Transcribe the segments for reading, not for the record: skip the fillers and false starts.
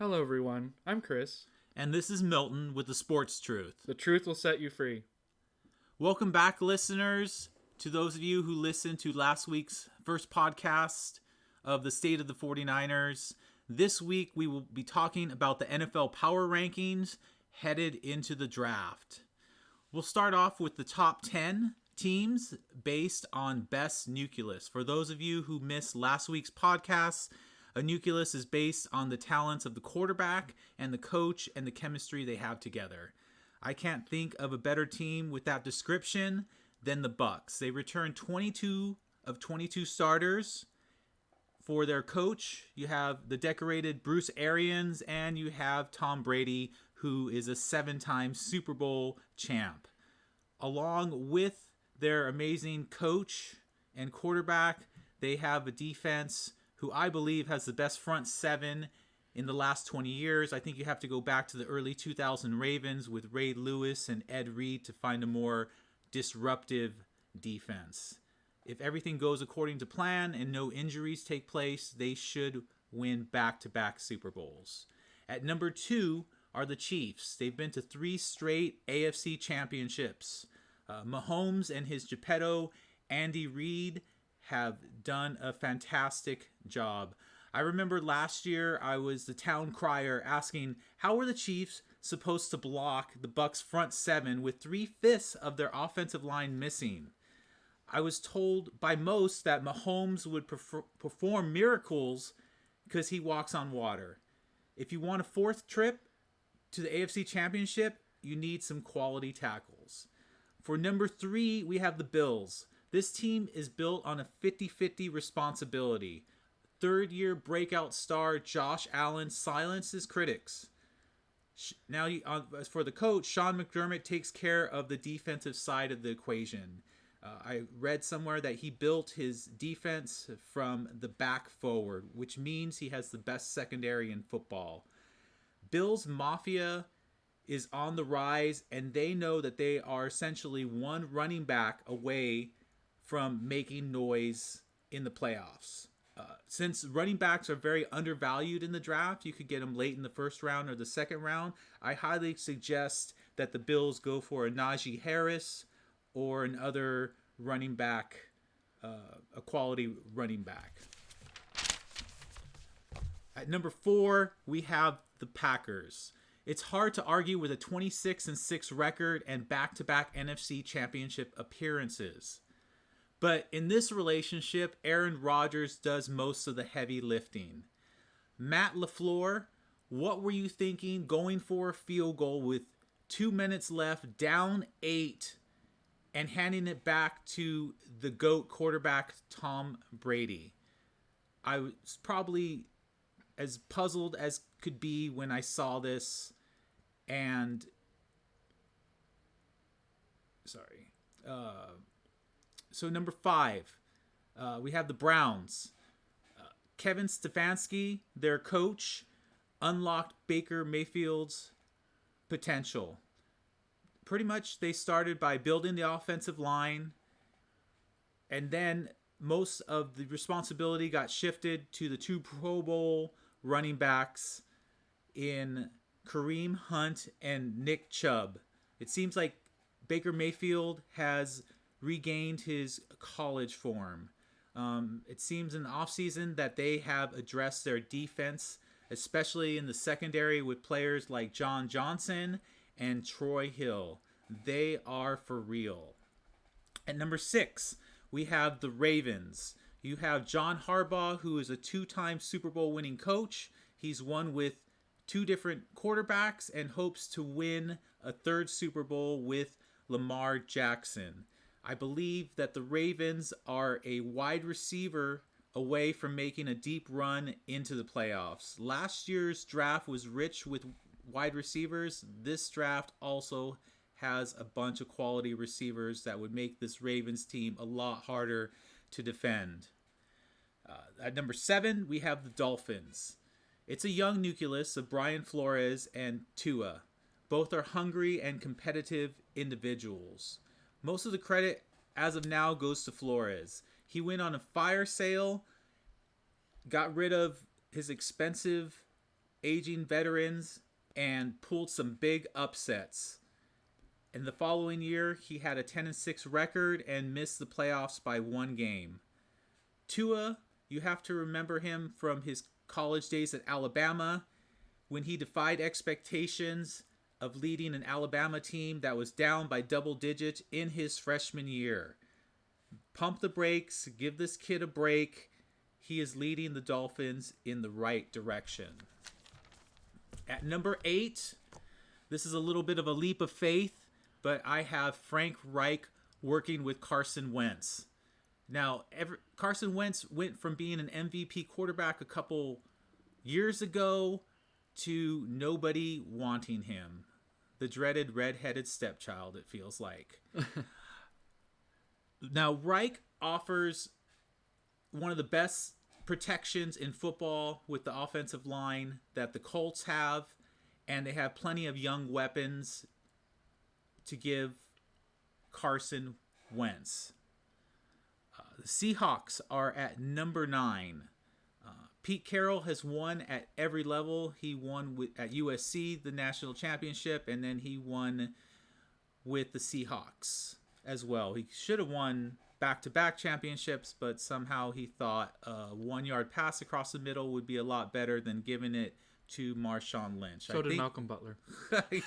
Hello, everyone. I'm Chris. And this is Milton with the Sports Truth. The truth will set you free. Welcome back, listeners. To those of you who listened to last week's first podcast of the State of the 49ers, this week we will be talking about the NFL Power Rankings headed into the draft. We'll start off with the top 10 teams based on best nucleus. For those of you who missed last week's podcast, a nucleus is based on the talents of the quarterback and the coach and the chemistry they have together. I can't think of a better team with that description than the Bucs. They returned 22 of 22 starters. For their coach, you have the decorated Bruce Arians and you have Tom Brady, who is a 7-time Super Bowl champ. Along with their amazing coach and quarterback, they have a defense who I believe has the best front seven in the last 20 years. I think you have to go back to the early 2000 Ravens with Ray Lewis and Ed Reed to find a more disruptive defense. If everything goes according to plan and no injuries take place, they should win back-to-back Super Bowls. At number 2 are the Chiefs. They've been to 3 straight AFC championships. Mahomes and his Geppetto, Andy Reid, have done a fantastic job. I remember last year I was the town crier asking how were the Chiefs supposed to block the Bucs front seven with 3/5 of their offensive line missing. I was told by most that Mahomes would perform miracles because he walks on water. If you want a 4th trip to the AFC Championship, you need some quality tackles. For number 3, we have the Bills. This team is built on a 50-50 responsibility. Third-year breakout star Josh Allen silenced his critics. Now, as for the coach, Sean McDermott takes care of the defensive side of the equation. I read somewhere that he built his defense from the back forward, which means he has the best secondary in football. Bills Mafia is on the rise, and they know that they are essentially one running back away from making noise in the playoffs. Since running backs are very undervalued in the draft, you could get them late in the first round or the second round. I highly suggest that the Bills go for a Najee Harris or another running back, a quality running back. At number 4, we have the Packers. It's hard to argue with a 26-6 record and back-to-back NFC Championship appearances. But in this relationship, Aaron Rodgers does most of the heavy lifting. Matt LaFleur, what were you thinking going for a field goal with 2 minutes left, down 8, and handing it back to the GOAT quarterback, Tom Brady? I was probably as puzzled as could be when I saw this. And so number 5, we have the Browns. Kevin Stefanski, their coach, unlocked Baker Mayfield's potential. Pretty much they started by building the offensive line, and then most of the responsibility got shifted to the 2 Pro Bowl running backs in Kareem Hunt and Nick Chubb. It seems like Baker Mayfield has regained his college form. It seems in the offseason that they have addressed their defense, especially in the secondary with players like John Johnson and Troy Hill. They are for real. At number 6, we have the Ravens. You have John Harbaugh, who is a 2-time Super Bowl winning coach. He's won with 2 different quarterbacks and hopes to win a 3rd Super Bowl with Lamar Jackson. I believe that the Ravens are a wide receiver away from making a deep run into the playoffs. Last year's draft was rich with wide receivers. This draft also has a bunch of quality receivers that would make this Ravens team a lot harder to defend. At number 7, we have the Dolphins. It's a young nucleus of Brian Flores and Tua. Both are hungry and competitive individuals. Most of the credit, as of now, goes to Flores. He went on a fire sale, got rid of his expensive aging veterans and pulled some big upsets. In the following year, he had a 10-6 record and missed the playoffs by one game. Tua, you have to remember him from his college days at Alabama when he defied expectations of leading an Alabama team that was down by double digits in his freshman year. Pump the brakes, give this kid a break. He is leading the Dolphins in the right direction. At number 8, this is a little bit of a leap of faith, but I have Frank Reich working with Carson Wentz. Now, Carson Wentz went from being an MVP quarterback a couple years ago to nobody wanting him. The dreaded red-headed stepchild, it feels like. Now, Reich offers one of the best protections in football with the offensive line that the Colts have, and they have plenty of young weapons to give Carson Wentz. The Seahawks are at number 9. Pete Carroll has won at every level. He won at USC, the national championship, and then he won with the Seahawks as well. He should have won back-to-back championships, but somehow he thought a 1-yard pass across the middle would be a lot better than giving it to Marshawn Lynch. So did Malcolm Butler.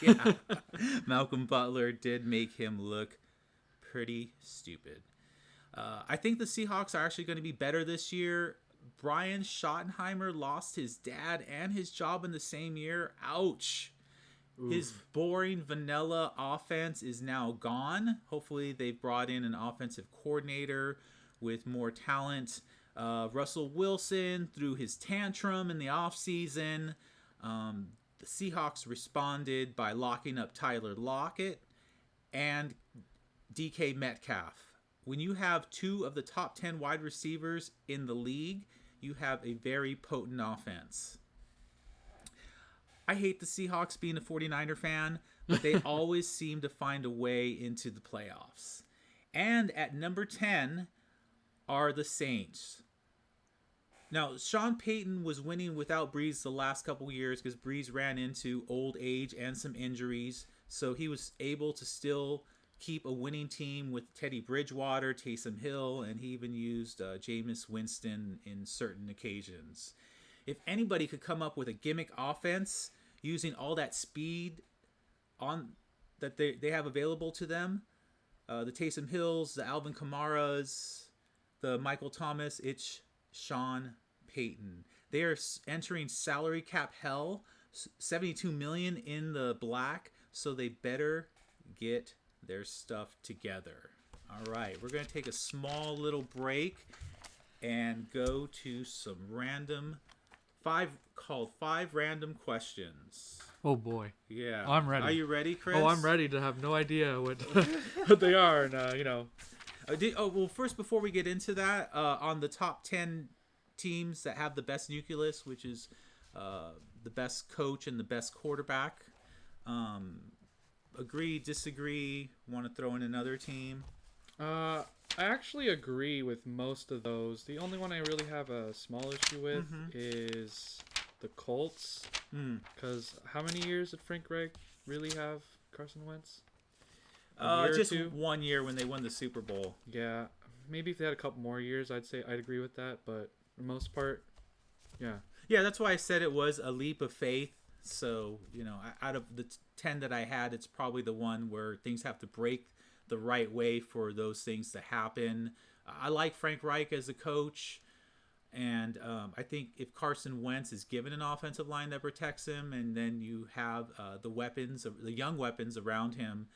Yeah, Malcolm Butler did make him look pretty stupid. I think the Seahawks are actually going to be better this year. Brian Schottenheimer lost his dad and his job in the same year. Ouch. Oof. His boring vanilla offense is now gone. Hopefully they've brought in an offensive coordinator with more talent. Russell Wilson threw his tantrum in the offseason. The Seahawks responded by locking up Tyler Lockett and DK Metcalf. When you have 2 of the top 10 wide receivers in the league, you have a very potent offense. I hate the Seahawks being a 49er fan, but they always seem to find a way into the playoffs. And at number 10 are the Saints. Now, Sean Payton was winning without Breeze the last couple years because Breeze ran into old age and some injuries, so he was able to still keep a winning team with Teddy Bridgewater, Taysom Hill, and he even used Jameis Winston in certain occasions. If anybody could come up with a gimmick offense using all that speed on that they have available to them, the Taysom Hills, the Alvin Kamaras, the Michael Thomas, it's Sean Payton. They are entering salary cap hell, $72 million in the black, so they better get their stuff together. All right, we're going to take a small little break and go to some five random questions. Oh boy. Yeah. I'm ready. Are you ready, Chris? Oh, I'm ready to have no idea what what they are, and well, first, before we get into that, on the top 10 teams that have the best nucleus, which is the best coach and the best quarterback, agree, disagree, want to throw in another team? I actually agree with most of those. The only one I really have a small issue with is the Colts. Because how many years did Frank Reich really have Carson Wentz? Just 1 year when they won the Super Bowl. Yeah, maybe if they had a couple more years, I'd agree with that. But for the most part, yeah. Yeah, that's why I said it was a leap of faith. So, out of the 10 that I had, it's probably the one where things have to break the right way for those things to happen. I like Frank Reich as a coach, and I think if Carson Wentz is given an offensive line that protects him, and then you have the young weapons around him.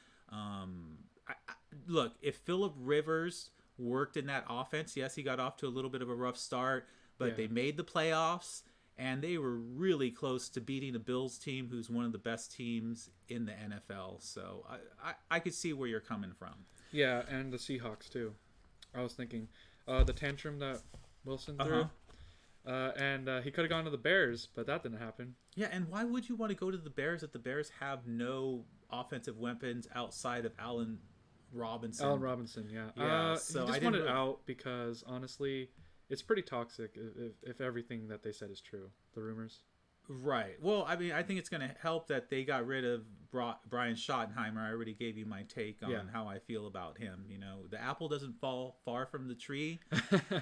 Look, if Phillip Rivers worked in that offense, yes, he got off to a little bit of a rough start, but they made the playoffs. And they were really close to beating a Bills team who's one of the best teams in the NFL. So I could see where you're coming from. Yeah, and the Seahawks, too. I was thinking the tantrum that Wilson threw. And he could have gone to the Bears, but that didn't happen. Yeah, and why would you want to go to the Bears if the Bears have no offensive weapons outside of Allen Robinson? Allen Robinson, yeah. Yeah, so he just wanted out because, honestly, it's pretty toxic if everything that they said is true. The rumors. Right. Well, I mean, I think it's going to help that they got rid of Brian Schottenheimer. I already gave you my take on how I feel about him. You know, the apple doesn't fall far from the tree.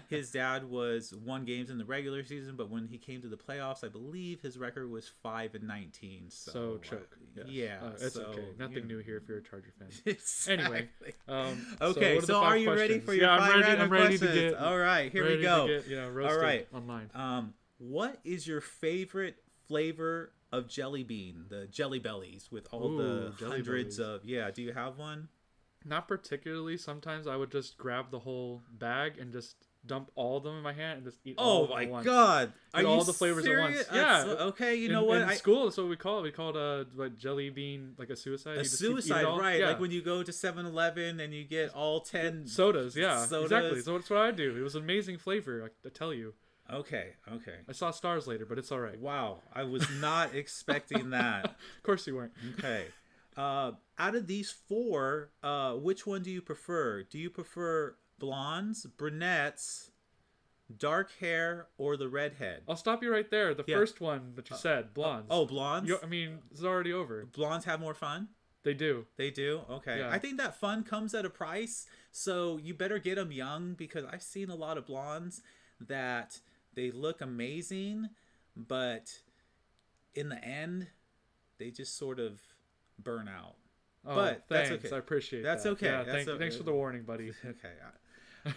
His dad won games in the regular season, but when he came to the playoffs, I believe his record was 5-19. So choke. Yes. Yeah, it's okay. Nothing new here if you're a Charger fan. Exactly. Anyway, okay. So are you ready for your 5 random questions? All right, here we go. Roasted all right, online. What is your favorite flavor of jelly bean? The Jelly Bellies with all the hundreds of do you have one? Not particularly. Sometimes I would just grab the whole bag and just dump all of them in my hand and just eat all of them at once. God, are you all the flavors serious? at once? Yeah. Okay, you know what? In school, that's what we call it. We called like jelly bean like a suicide. A suicide, right? Yeah. Like when you go to 7-Eleven and you get all 10 sodas. Yeah, exactly. So that's what I do. It was an amazing flavor. I tell you. Okay. I saw stars later, but it's all right. Wow, I was not expecting that. Of course you weren't. Okay. Out of these 4, which one do you prefer? Do you prefer blondes, brunettes, dark hair, or the redhead? I'll stop you right there. The first one that you said, blondes. Blondes? I mean, it's already over. Blondes have more fun? They do. They do? Okay. Yeah. I think that fun comes at a price, so you better get them young, because I've seen a lot of blondes that they look amazing, but in the end, they just sort of burn out. Oh, but thanks. That's okay. I appreciate that. That's okay. Yeah, thanks for the warning, buddy. Okay.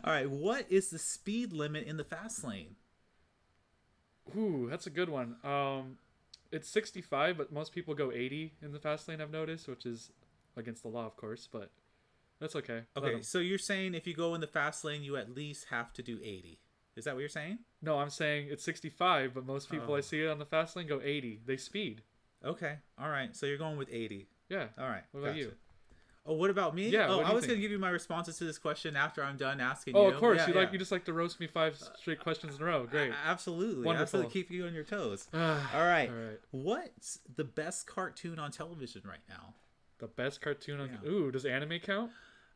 All right. What is the speed limit in the fast lane? Ooh, that's a good one. It's 65, but most people go 80 in the fast lane, I've noticed, which is against the law, of course, but that's okay. Okay, so you're saying if you go in the fast lane, you at least have to do 80. Is that what you're saying? No, I'm saying it's 65, but most people I see on the fast lane go 80. They speed. Okay. All right. So you're going with 80. Yeah. All right. What about you? Oh, what about me? Yeah. I was going to give you my responses to this question after I'm done asking you. Oh, of course. You just like to roast me 5 straight questions in a row. Great. Absolutely. Wonderful. Absolutely. Keep you on your toes. All right. What's the best cartoon on television right now? The best cartoon on... Yeah. Ooh, does anime count?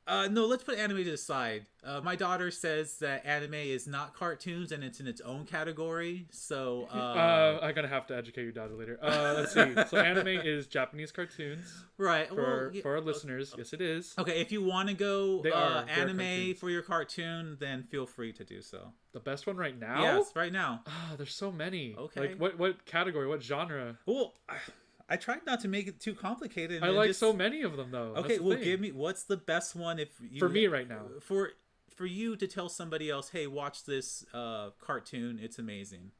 No, let's put anime to the side. My daughter says that anime is not cartoons and it's in its own category. So I'm gonna have to educate your daughter later. Let's see. So anime is Japanese cartoons, right? For our listeners, yes, it is. Okay, if you want to go anime for your cartoon, then feel free to do so. The best one right now? Yes, right now. There's so many. Okay. Like what category? What genre? Well, I tried not to make it too complicated. I like so many of them, though. Okay, well, give me what's the best one if you, for me right now. For you to tell somebody else, hey, watch this cartoon. It's amazing.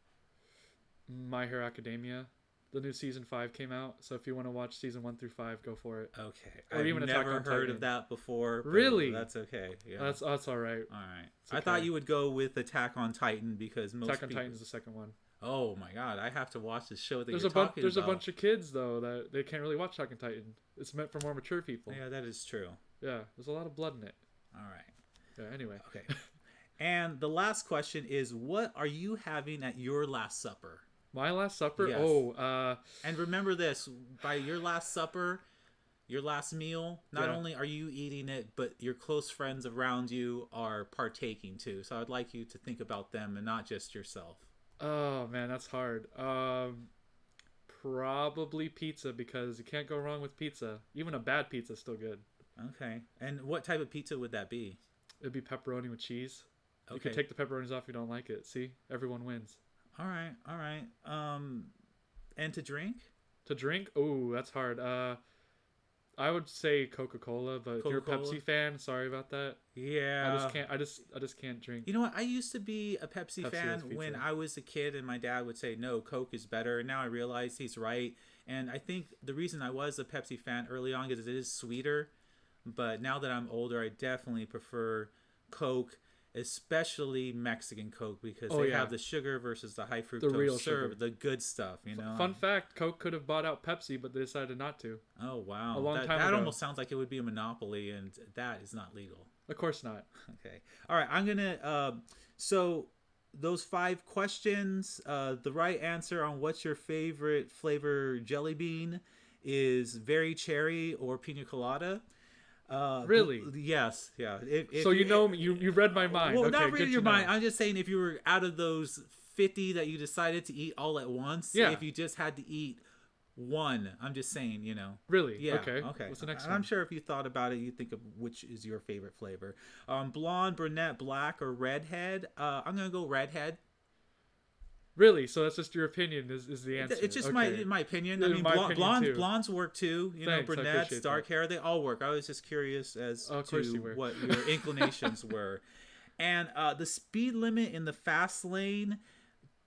My Hero Academia. The new season 5 came out, so if you want to watch season 1 through 5, go for it. Okay, or even I've never heard of that before. Really? That's okay. Yeah, that's all right. All right. I thought you would go with Attack on Titan because Attack on Titan is the second one. Oh my God! I have to watch this show that there's you're talking There's a bunch of kids though that they can't really watch Attack on Titan. It's meant for more mature people. Yeah, that is true. Yeah, there's a lot of blood in it. All right. Yeah. Anyway. Okay. And the last question is, what are you having at your Last Supper? My Last Supper? Yes. And remember this: by your Last Supper, your last meal, not only are you eating it, but your close friends around you are partaking too. So I'd like you to think about them and not just yourself. Oh man, that's hard. Probably pizza, because you can't go wrong with pizza. Even a bad pizza is still good. Okay. And what type of pizza would that be? It'd be pepperoni with cheese. Okay. You can take the pepperonis off if you don't like it. See? Everyone wins. All right. And to drink? To drink? Oh, that's hard. I would say Coca-Cola, but if you're a Pepsi fan, sorry about that. Yeah. I just can't drink. You know what? I used to be a Pepsi fan when I was a kid, and my dad would say, no, Coke is better. And now I realize he's right. And I think the reason I was a Pepsi fan early on is it is sweeter. But now that I'm older, I definitely prefer Coke, especially Mexican Coke, because they have the sugar versus the high fructose real sugar, the good stuff, you know. Fun fact, Coke could have bought out Pepsi, but they decided not to. Oh, wow. A long time that ago. Almost sounds like it would be a monopoly, and that is not legal. Of course not. Okay. All right, I'm going to... so those 5 questions, the right answer on what's your favorite flavor jelly bean is very cherry or pina colada. Really? Yes. Yeah. So you know me. You read my mind. Well, okay, not reading your mind. I'm just saying if you were out of those 50 that you decided to eat all at once. Yeah. If you just had to eat one, I'm just saying, Really? Yeah. Okay. Okay. What's the next and one? I'm sure if you thought about it, you think of which is your favorite flavor. Blonde, brunette, black, or redhead. I'm gonna go redhead. Really? So that's just your opinion? Is the answer? It's just okay. my opinion. Yeah, I mean, my opinion too. blondes work too. Thanks, I brunettes, appreciate dark that. hair, they all work. I was just curious as Of course to you were. what your inclinations were. And the speed limit in the fast lane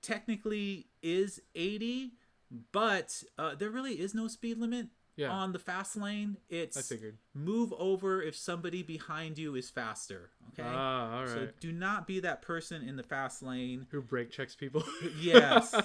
technically is 80, but there really is no speed limit on the fast lane. It's I figured. Move over if somebody behind you is faster. Okay. All right. So do not be that person in the fast lane who brake checks people. yes,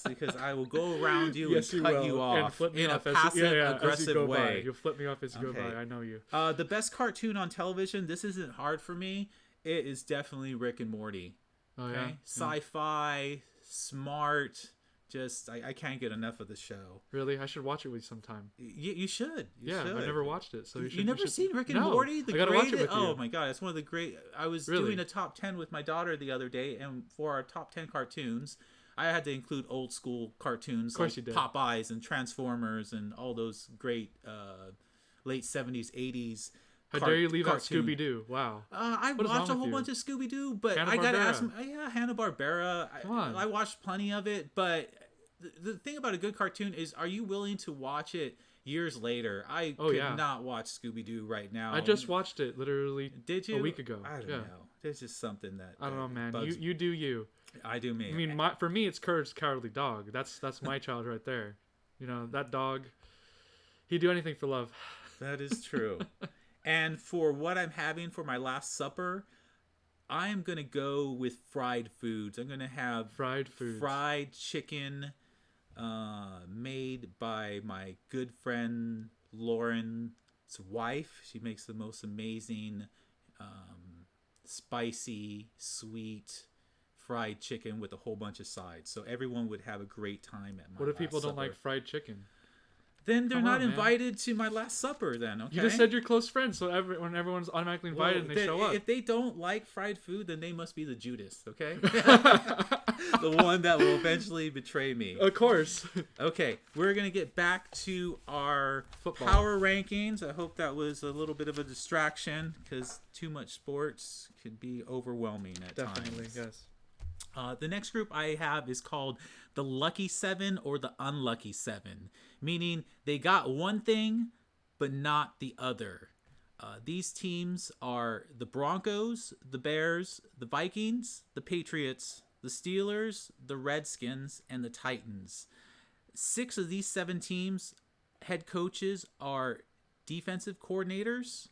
because I will go around you yes, and cut you off and flip me in off a passive aggressive as you go way. By. You'll flip me off as you go by. I know you. The best cartoon on television. This isn't hard for me. It is definitely Rick and Morty. Oh yeah. Sci-fi, smart. Just I can't get enough of the show. Really, I should watch it with you sometime. You should. You should. I never watched it, so you never seen Rick and Morty? I gotta watch it with you. Oh my god, it's one of the great. I was doing a top 10 with my daughter the other day, and for our top 10 cartoons, I had to include old school cartoons like Popeyes and Transformers and all those great late 70s, 80s. How dare you leave out Scooby-Doo? Wow. I watched a whole bunch of Scooby-Doo, but I gotta ask him. Yeah, Hanna-Barbera. I watched plenty of it, but the thing about a good cartoon is, are you willing to watch it years later? I could not watch Scooby-Doo right now. I just watched it literally a week ago. I don't know. There's just something that I don't know, man. You do you. I do me. I mean, for me, it's Courage the Cowardly Dog. That's my child right there. That dog. He'd do anything for love. That is true. And for what I'm having for my last supper, I am going to go with fried foods. I'm going to have fried chicken made by my good friend Lauren's wife. She makes the most amazing, spicy, sweet fried chicken with a whole bunch of sides. So everyone would have a great time at my What if people supper. don't like fried chicken? Then they're not invited to my last supper then, okay? You just said you're close friends, so when everyone's automatically invited and they show up. If they don't like fried food, then they must be the Judas, okay? The one that will eventually betray me. Of course. Okay, we're going to get back to our football power rankings. I hope that was a little bit of a distraction, because too much sports could be overwhelming at times. Definitely, yes. The next group I have is called the Lucky Seven or the Unlucky Seven, meaning they got one thing, but not the other. These teams are the Broncos, the Bears, the Vikings, the Patriots, the Steelers, the Redskins, and the Titans. 6 of these 7 teams' head coaches are defensive coordinators.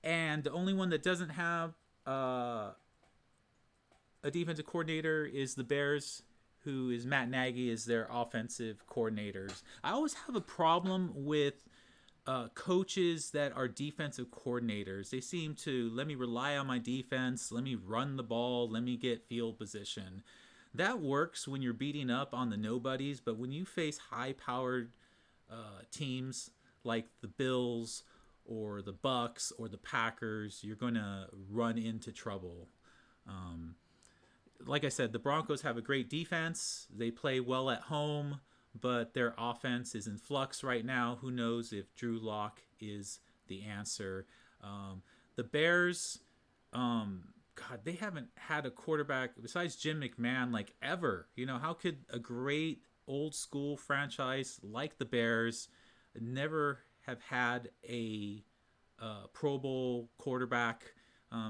And the only one that doesn't have a defensive coordinator is the Bears, who is Matt Nagy, is their offensive coordinators. I always have a problem with coaches that are defensive coordinators. They seem to, let me rely on my defense, let me run the ball, let me get field position. That works when you're beating up on the nobodies, but when you face high-powered teams like the Bills or the Bucks or the Packers, you're going to run into trouble. Like I said, the Broncos have a great defense. They play well at home, but their offense is in flux right now. Who knows if Drew Lock is the answer? The Bears, God, they haven't had a quarterback besides Jim McMahon like ever. How could a great old school franchise like the Bears never have had a Pro Bowl quarterback?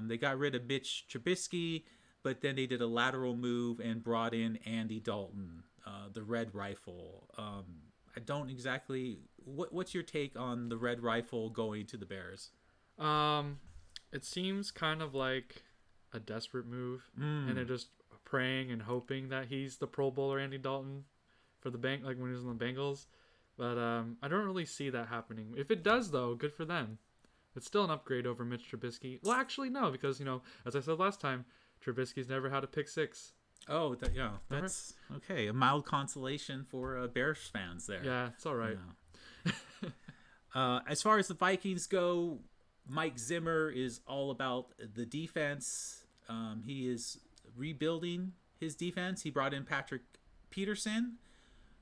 They got rid of Mitch Trubisky, but then they did a lateral move and brought in Andy Dalton, the Red Rifle. I don't exactly... What's your take on the Red Rifle going to the Bears? It seems kind of like a desperate move, and they're just praying and hoping that he's the Pro Bowler Andy Dalton for the bank, like when he was on the Bengals. But I don't really see that happening. If it does, though, good for them. It's still an upgrade over Mitch Trubisky. Well, actually, no, because, as I said last time, Trubisky's never had a pick 6. Oh, that's okay. A mild consolation for Bears fans there. Yeah, it's all right. As far as the Vikings go, Mike Zimmer is all about the defense. He is rebuilding his defense. He brought in Patrick Peterson,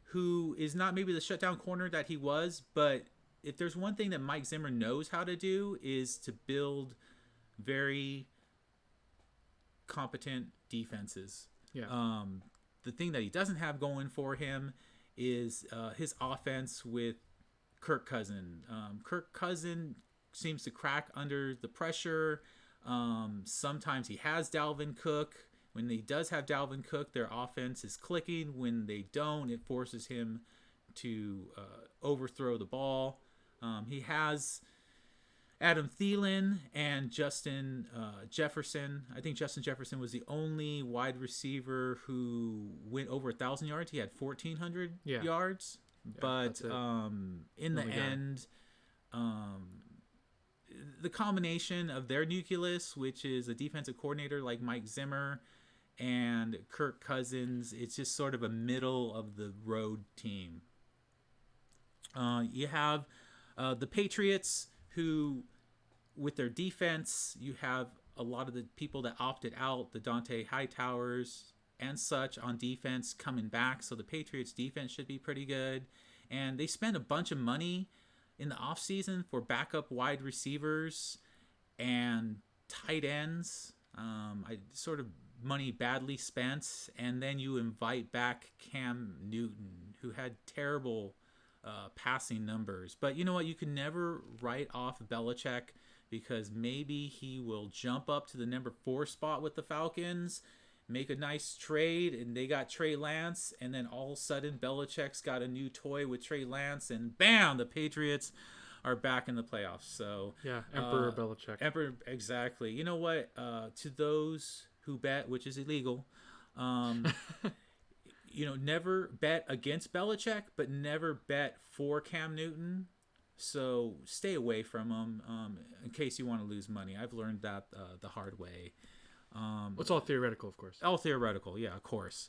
who is not maybe the shutdown corner that he was, but if there's one thing that Mike Zimmer knows how to do is to build very competent defenses. Yeah. The thing that he doesn't have going for him is his offense with Kirk Cousins. Kirk Cousins seems to crack under the pressure. Sometimes he has Dalvin Cook. When he does have Dalvin Cook, their offense is clicking. When they don't, it forces him to overthrow the ball. He has Adam Thielen and Justin Jefferson. I think Justin Jefferson was the only wide receiver who went over 1,000 yards. He had 1,400 yards. Yeah, but in the end, the combination of their nucleus, which is a defensive coordinator like Mike Zimmer, and Kirk Cousins, it's just sort of a middle of the road team. You have the Patriots, who, with their defense, you have a lot of the people that opted out, the Dante Hightowers and such on defense coming back. So the Patriots defense should be pretty good. And they spent a bunch of money in the offseason for backup wide receivers and tight ends. Sort of money badly spent. And then you invite back Cam Newton, who had terrible passing numbers. But you know what? You can never write off Belichick, because maybe he will jump up to the number 4 spot with the Falcons, make a nice trade, and they got Trey Lance, and then all of a sudden Belichick's got a new toy with Trey Lance, and bam, the Patriots are back in the playoffs. So yeah, Emperor Belichick. Emperor, exactly. You know what? To those who bet, which is illegal, never bet against Belichick, but never bet for Cam Newton. So stay away from him in case you want to lose money. I've learned that the hard way. It's all theoretical, of course. All theoretical, yeah, of course.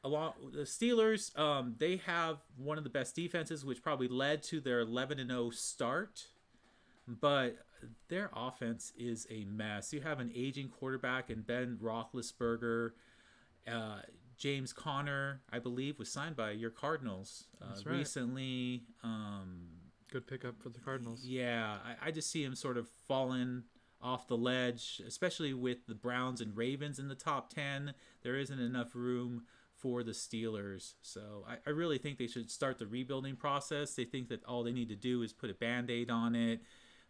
The Steelers, they have one of the best defenses, which probably led to their 11-0 start. But their offense is a mess. You have an aging quarterback in Ben Roethlisberger. James Conner, I believe, was signed by your Cardinals recently. Good pickup for the Cardinals. Yeah, I just see him sort of falling off the ledge, especially with the Browns and Ravens in the top 10. There isn't enough room for the Steelers. So I really think they should start the rebuilding process. They think that all they need to do is put a Band-Aid on it,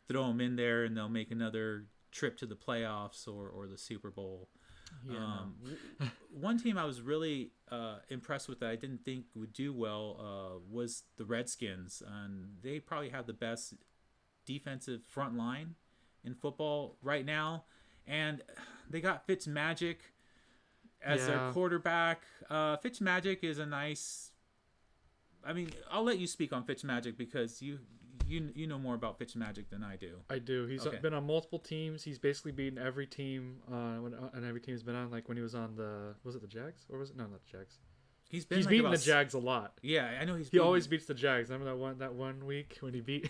throw them in there, and they'll make another trip to the playoffs or the Super Bowl. Yeah, one team I was really impressed with that I didn't think would do well was the Redskins. And they probably have the best defensive front line in football right now. And they got Fitzmagic as their quarterback. Fitzmagic is a nice... I mean, I'll let you speak on Fitzmagic because you know more about Fitzmagic than I do. I do. He's been on multiple teams. He's basically beaten every team and every team's been on. Like when he was on was it the Jags or was it not the Jags? He's beaten the Jags a lot. Yeah, I know he always beats the Jags. Remember that one week when he beat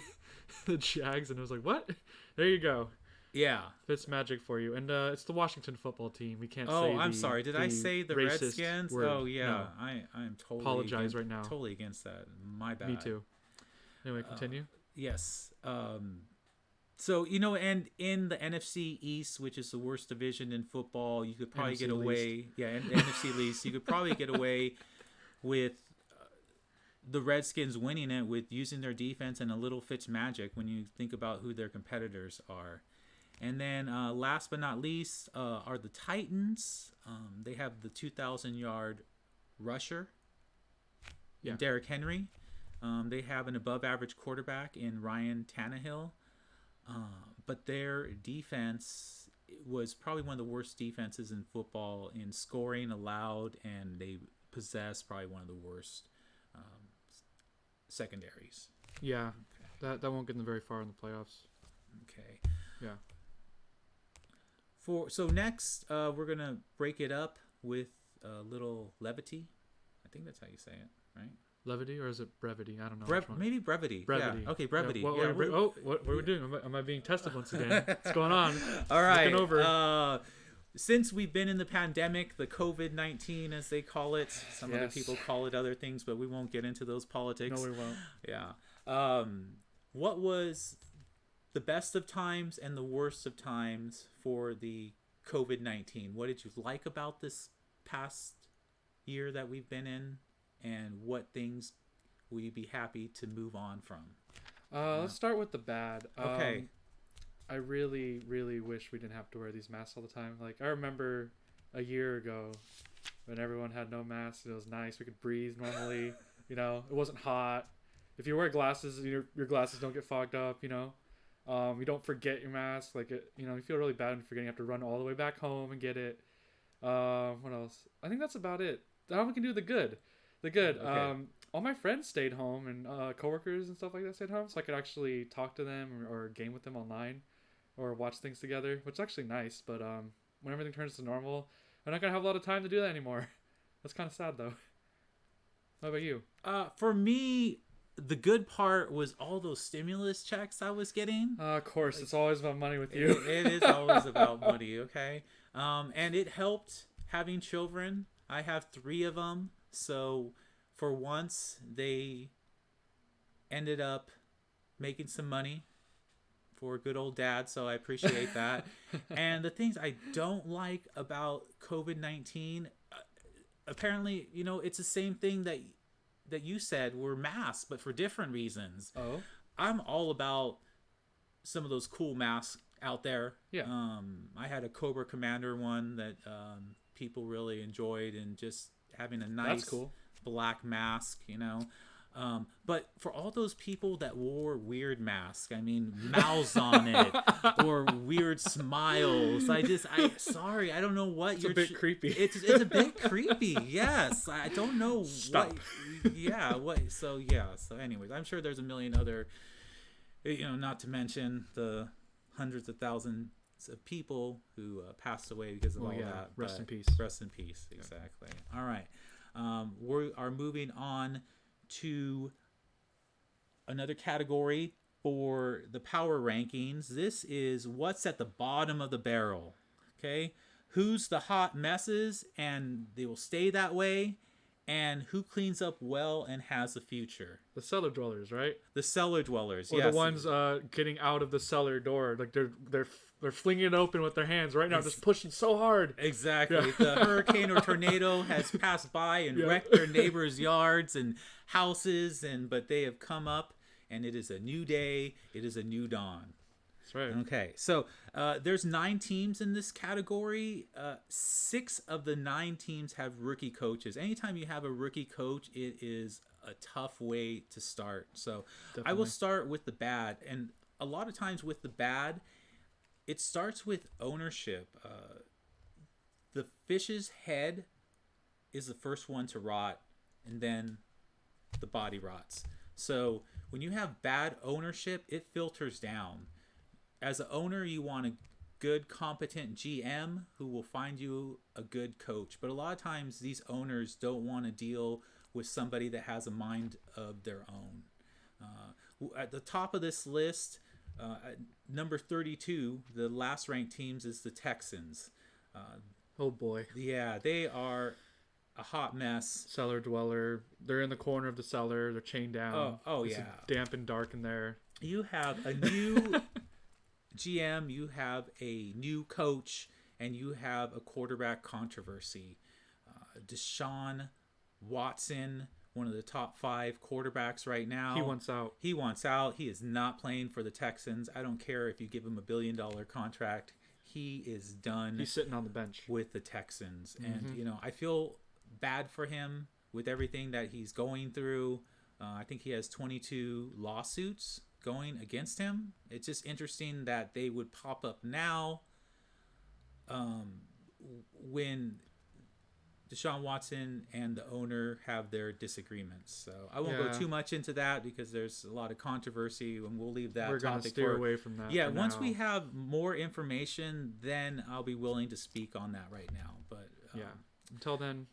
the Jags and it was like, what? There you go. Yeah, Fitzmagic for you. And it's the Washington football team. We can't say. Oh, I'm sorry. Did I say the Redskins? Word. Oh yeah, no. I'm totally apologize right now. Totally against that. My bad. Me too. Anyway, continue. Yes. So, and in the NFC East, which is the worst division in football, you could probably get away. Yeah, in the NFC East, you could probably get away with the Redskins winning it with using their defense and a little Fitzmagic when you think about who their competitors are. And then last but not least are the Titans. They have the 2,000-yard rusher, Derrick Henry. They have an above-average quarterback in Ryan Tannehill. But their defense was probably one of the worst defenses in football in scoring allowed, and they possess probably one of the worst secondaries. Yeah, okay. That won't get them very far in the playoffs. Okay. Yeah. So next, we're going to break it up with a little levity. I think that's how you say it, right? Levity, or is it brevity? I don't know. Maybe brevity. Brevity. Yeah. Okay, brevity. Yeah. What are we doing? Am I being tested once again? What's going on? All right. Looking over. since we've been in the pandemic, the COVID-19 as they call it, some other people call it other things, but we won't get into those politics. No, we won't. Yeah. What was the best of times and the worst of times for the COVID-19? What did you like about this past year that we've been in, and what things will you be happy to move on from? Let's start with the bad. Okay. I really, really wish we didn't have to wear these masks all the time. Like, I remember a year ago when everyone had no masks. It was nice. We could breathe normally. You know, it wasn't hot. If you wear glasses, your glasses don't get fogged up. You know, you don't forget your mask. Like, you know, you feel really bad when forgetting. You have to run all the way back home and get it. What else? I think that's about it. Now we can do the good. The good. Okay. All my friends stayed home, and coworkers and stuff like that stayed home, so I could actually talk to them or game with them online, or watch things together, which is actually nice. But when everything turns to normal, I'm not gonna have a lot of time to do that anymore. That's kind of sad, though. How about you? For me, the good part was all those stimulus checks I was getting. Of course, it's always about money with you. It is always about money, okay? And it helped having children. I have 3 of them, so for once they ended up making some money for good old dad, so I appreciate that. And the things I don't like about COVID-19, apparently, you know, it's the same thing that you said, were masks, but for different reasons. Oh? I'm all about some of those cool masks out there. Yeah. I had a Cobra Commander one that people really enjoyed, and just having a nice That's cool. black mask, you know. But for all those people that wore weird masks, I mean, mouths on it or weird smiles, sorry, I don't know what It's a bit creepy. It's a bit creepy. Yes, I don't know. Stop. So anyways, I'm sure there's a million other, you know, not to mention the hundreds of thousands of people who passed away because of all that. Rest in peace. Rest in peace. Exactly. All right. We are moving on to another category for the power rankings. This is what's at the bottom of the barrel. Okay, who's the hot messes and they will stay that way, and who cleans up well and has a future. The cellar dwellers, right? The cellar dwellers, or yes. the ones getting out of the cellar door, like they're flinging it open with their hands right now, just pushing so hard. Exactly. Yeah. The hurricane or tornado has passed by and wrecked their neighbors' yards and houses, but they have come up, and it is a new day. It is a new dawn. That's right. Okay, so there's 9 teams in this category. 6 of the 9 teams have rookie coaches. Anytime you have a rookie coach, it is a tough way to start. So Definitely. I will start with the bad, and a lot of times with the bad, it starts with ownership. The fish's head is the first one to rot, and then the body rots. So when you have bad ownership, it filters down. As an owner, you want a good, competent GM who will find you a good coach. But a lot of times, these owners don't want to deal with somebody that has a mind of their own. At the top of this list, at number 32, the last ranked teams is the Texans. Oh boy. Yeah, they are a hot mess. Cellar dweller. They're in the corner of the cellar. They're chained down. It's damp and dark in there. You have a new GM, you have a new coach, and you have a quarterback controversy. Deshaun Watson, one of the top 5 quarterbacks right now. He wants out. He is not playing for the Texans. I don't care if you give him $1 billion contract. He is done. He's sitting on the bench with the Texans. And, you know, I feel bad for him with everything that he's going through. I think he has 22 lawsuits going against him. It's just interesting that they would pop up now when Deshaun Watson and the owner have their disagreements. So I won't go too much into that because there's a lot of controversy, and we'll leave that We're topic gonna steer away from that. Yeah, once we have more information, then I'll be willing to speak on that right now. But until then,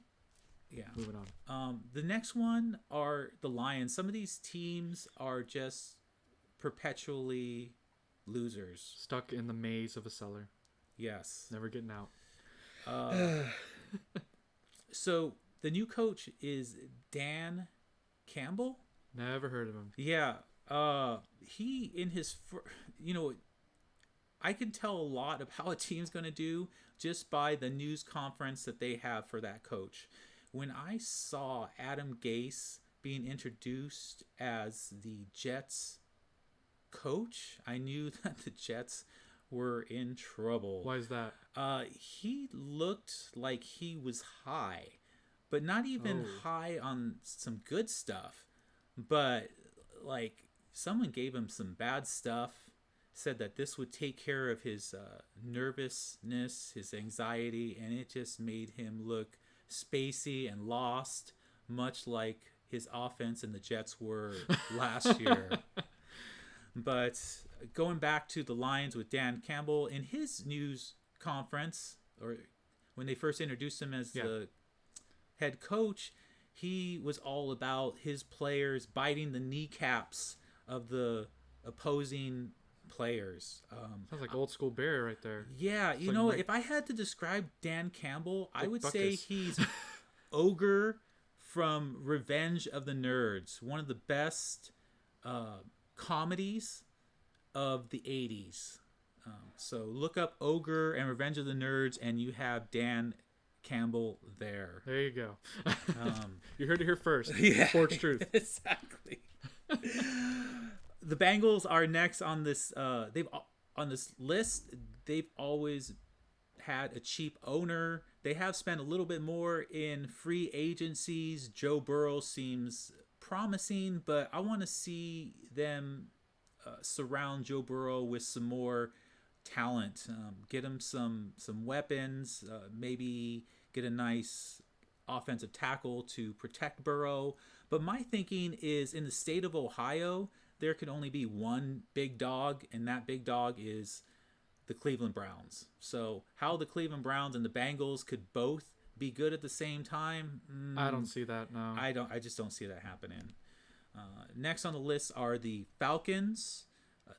moving on. The next one are the Lions. Some of these teams are just perpetually losers. Stuck in the maze of a cellar. Yes. Never getting out. So the new coach is Dan Campbell. Never heard of him. Yeah. He in his, I can tell a lot of how a team's going to do just by the news conference that they have for that coach. When I saw Adam Gase being introduced as the Jets coach, I knew that the Jets were in trouble. Why is that? He looked like he was high, but not even high on some good stuff, but like someone gave him some bad stuff, said that this would take care of his nervousness, his anxiety, and it just made him look spacey and lost, much like his offense and the Jets were last year. But going back to the Lions with Dan Campbell, in his news conference, or when they first introduced him as the head coach, he was all about his players biting the kneecaps of the opposing players. Sounds like old school Bear right there. Yeah, It's you like know, if I had to describe Dan Campbell, I would say Buckus. he's Ogre from Revenge of the Nerds, one of the best comedies of the 80s. So look up Ogre and Revenge of the Nerds, and you have Dan Campbell there. There you go. You heard it here first. Yeah, Sports Truth. Exactly. The Bengals are next on this. On this list. They've always had a cheap owner. They have spent a little bit more in free agencies. Joe Burrow seems promising, but I want to see them surround Joe Burrow with some more talent. Get him some weapons. Maybe get a nice offensive tackle to protect Burrow. But my thinking is, in the state of Ohio, there can only be one big dog, and that big dog is the Cleveland Browns. So how the Cleveland Browns and the Bengals could both be good at the same time, I don't see that, no. I just don't see that happening. Next on the list are the Falcons.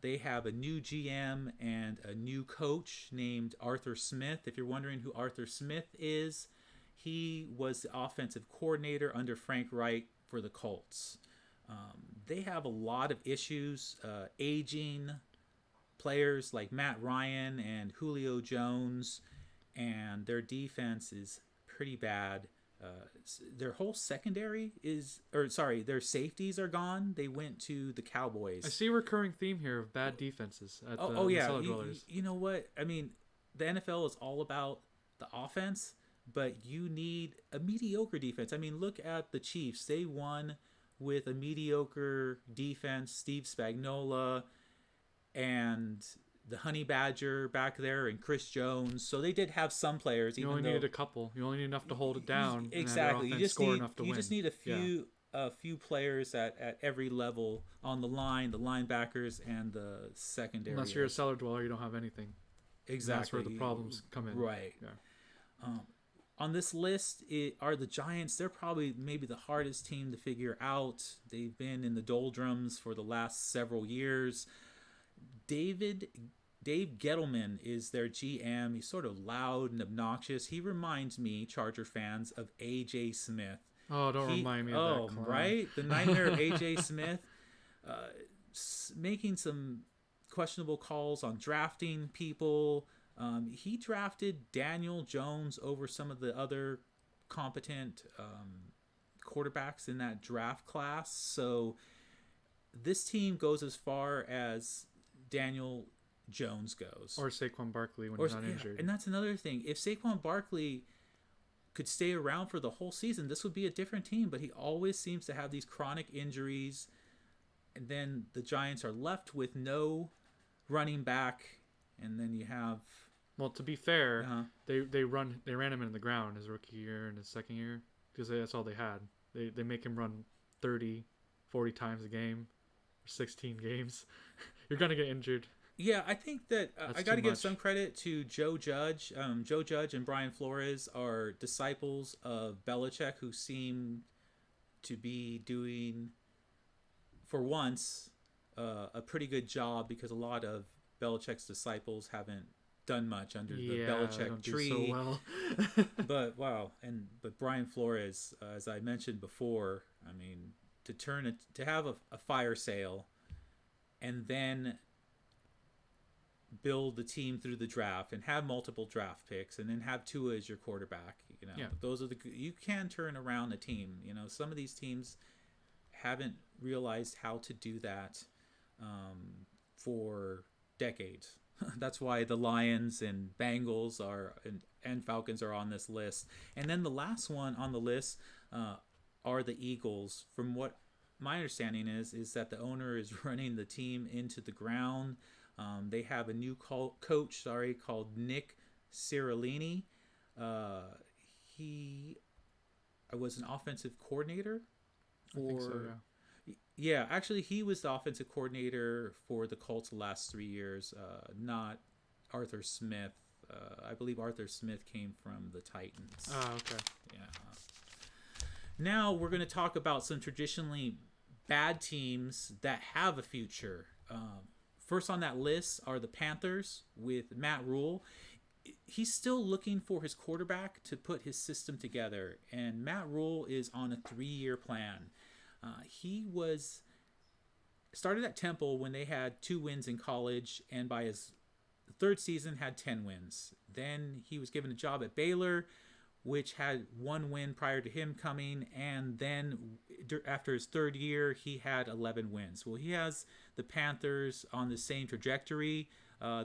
They have a new GM and a new coach named Arthur Smith. If you're wondering who Arthur Smith is, he was the offensive coordinator under Frank Reich for the Colts. They have a lot of issues, aging players like Matt Ryan and Julio Jones, and their defense is pretty bad. Their whole secondary their safeties are gone. They went to the Cowboys. I see a recurring theme here of bad defenses at the Cellar Dwellers. You know what? I mean, the NFL is all about the offense, but you need a mediocre defense. I mean, look at the Chiefs. They won with a mediocre defense. Steve Spagnuolo and the Honey Badger back there and Chris Jones. So they did have some players. You only needed a couple. You only need enough to hold it down. Exactly. You just need a few players at every level on the line, the linebackers and the secondary. Unless you're a cellar dweller, you don't have anything. Exactly. And that's where the problems come in. Right. Yeah. On this list are the Giants. They're probably maybe the hardest team to figure out. They've been in the doldrums for the last several years. Dave Gettleman is their GM. He's sort of loud and obnoxious. He reminds me, Charger fans, of A.J. Smith. Oh, don't remind me of that. Oh, right? The nightmare of A.J. Smith. Making some questionable calls on drafting people. He drafted Daniel Jones over some of the other competent quarterbacks in that draft class. So this team goes as far as Daniel Jones goes. Or Saquon Barkley when he's not injured. And that's another thing. If Saquon Barkley could stay around for the whole season, this would be a different team. But he always seems to have these chronic injuries. And then the Giants are left with no running back. And then you have... Well, to be fair, they ran him into the ground his rookie year and his second year because that's all they had. They make him run 30, 40 times a game, 16 games. You're going to get injured. Yeah, I think that I got to give some credit to Joe Judge. Joe Judge and Brian Flores are disciples of Belichick who seem to be doing, for once, a pretty good job because a lot of Belichick's disciples haven't done much under the they Belichick don't tree. do so well. But wow, but Brian Flores, as I mentioned before, I mean, to have a fire sale, and then build the team through the draft and have multiple draft picks and then have Tua as your quarterback. Those are you can turn around a team. Some of these teams haven't realized how to do that for decades. That's why the Lions and Bengals and Falcons are on this list. And then the last one on the list are the Eagles. From what my understanding is that the owner is running the team into the ground. They have a new coach called Nick Sirianni. He was an offensive coordinator I think so, yeah, actually he was the offensive coordinator for the Colts the last 3 years, not Arthur Smith. I believe Arthur Smith came from the Titans. Oh, okay. Yeah. Now we're going to talk about some traditionally bad teams that have a future. First on that list are the Panthers with Matt Rule. He's still looking for his quarterback to put his system together, and Matt Rule is on a 3-year plan. He started at Temple when they had 2 wins in college, and by his third season had 10 wins. Then he was given a job at Baylor, which had 1 win prior to him coming, and then after his third year, he had 11 wins. Well, he has the Panthers on the same trajectory.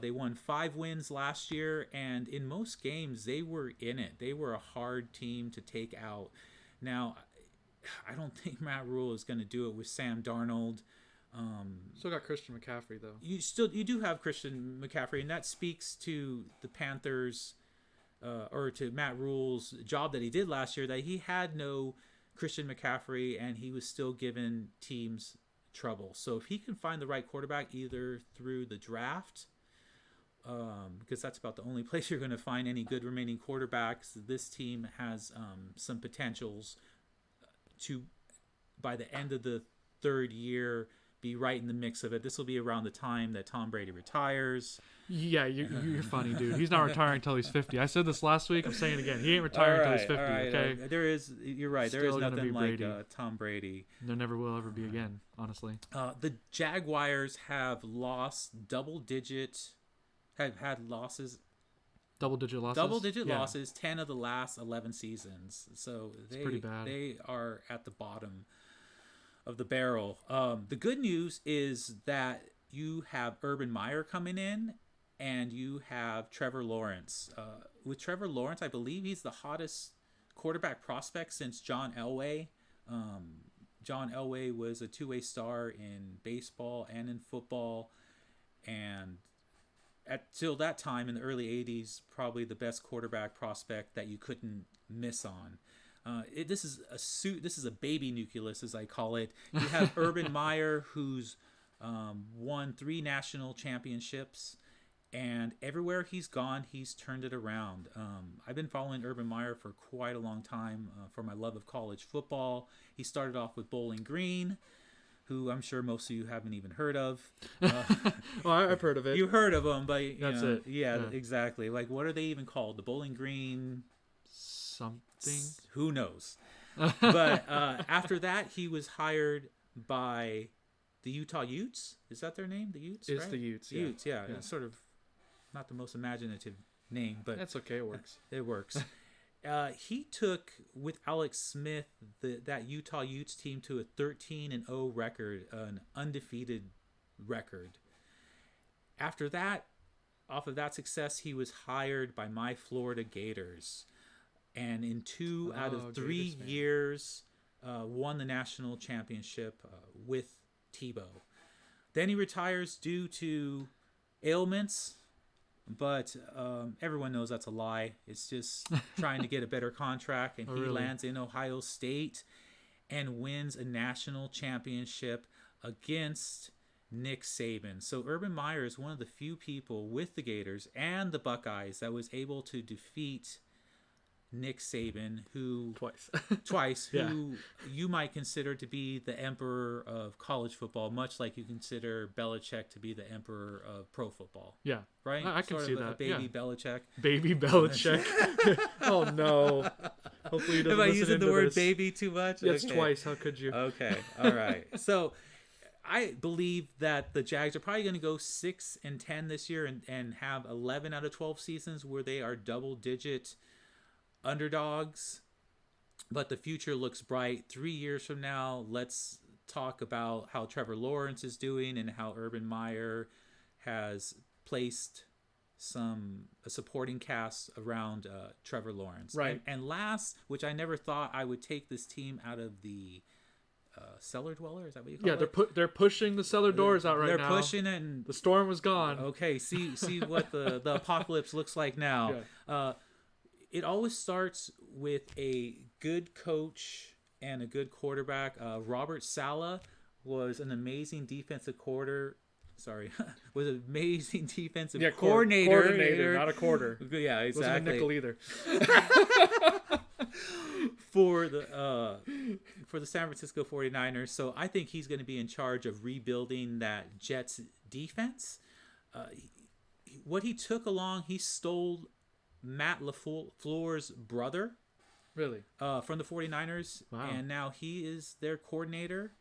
They won 5 wins last year, and in most games, they were in it. They were a hard team to take out. Now, I don't think Matt Rule is going to do it with Sam Darnold. Still got Christian McCaffrey though. You do have Christian McCaffrey, and that speaks to the Panthers, or to Matt Rule's job that he did last year. That he had no Christian McCaffrey, and he was still giving teams trouble. So if he can find the right quarterback, either through the draft, because that's about the only place you're going to find any good remaining quarterbacks, this team has some potentials to, by the end of the third year, be right in the mix of it. This will be around the time that Tom Brady retires. Yeah, you're funny, dude. He's not retiring until he's 50. I said this last week. I'm saying it again. He ain't retiring until he's 50. Okay. You're right. There is Still gonna nothing be like Brady. Tom Brady. There never will ever be again, honestly. The Jaguars have lost have had losses. Double-digit losses. Double-digit Yeah. losses, 10 of the last 11 seasons. So pretty bad. They are at the bottom of the barrel. The good news is that you have Urban Meyer coming in, and you have Trevor Lawrence. With Trevor Lawrence, I believe he's the hottest quarterback prospect since John Elway. John Elway was a two-way star in baseball and in football, and till that time in the early 80s, probably the best quarterback prospect that you couldn't miss on. This is a baby nucleus, as I call it. You have Urban Meyer, who's won 3 national championships, and everywhere he's gone, he's turned it around. I've been following Urban Meyer for quite a long time for my love of college football. He started off with Bowling Green, who I'm sure most of you haven't even heard of. Well, I've heard of it. You heard of them, but That's it. Yeah, exactly. Like, what are they even called? The Bowling Green something. Who knows? But after that, he was hired by the Utah Utes. Is that their name? The Utes? It's right? the Utes. The Utes, yeah. It's sort of not the most imaginative name, but That's okay. It works. it works. He took, with Alex Smith, that Utah Utes team to a 13-0 record, an undefeated record. After that, off of that success, he was hired by my Florida Gators, and in 2 out of 3 Gators, years, won the national championship with Tebow. Then he retires due to ailments. But everyone knows that's a lie. It's just trying to get a better contract, and he lands in Ohio State and wins a national championship against Nick Saban. So Urban Meyer is one of the few people with the Gators and the Buckeyes that was able to defeat Nick Saban, who twice, who you might consider to be the emperor of college football, much like you consider Belichick to be the emperor of pro football. Yeah, right. I can see that. Baby Belichick. Baby Belichick. Oh no. Hopefully, he doesn't Am I listen using into the word this. baby too much? It's Okay. twice. How could you? Okay. All right. So I believe that the Jags are probably going to go 6-10 this year and have 11 out of 12 seasons where they are double-digit underdogs. But the future looks bright. 3 years from now, let's talk about how Trevor Lawrence is doing and how Urban Meyer has placed a supporting cast around Trevor Lawrence. Right. And last, which I never thought I would take this team out of the cellar dweller. Is that what you call it? Yeah, they're pushing the cellar doors out right now. They're pushing it. And, the storm was gone. okay, see what the apocalypse looks like now. Yeah. It always starts with a good coach and a good quarterback. Robert Saleh was an amazing defensive coordinator. Was an amazing defensive coordinator. Not a quarter. Yeah, exactly. Wasn't a nickel either. for the San Francisco 49ers. So I think he's going to be in charge of rebuilding that Jets defense. What he took along, he stole Matt LaFleur's brother. Really? From the 49ers. Wow. And now he is their coordinator.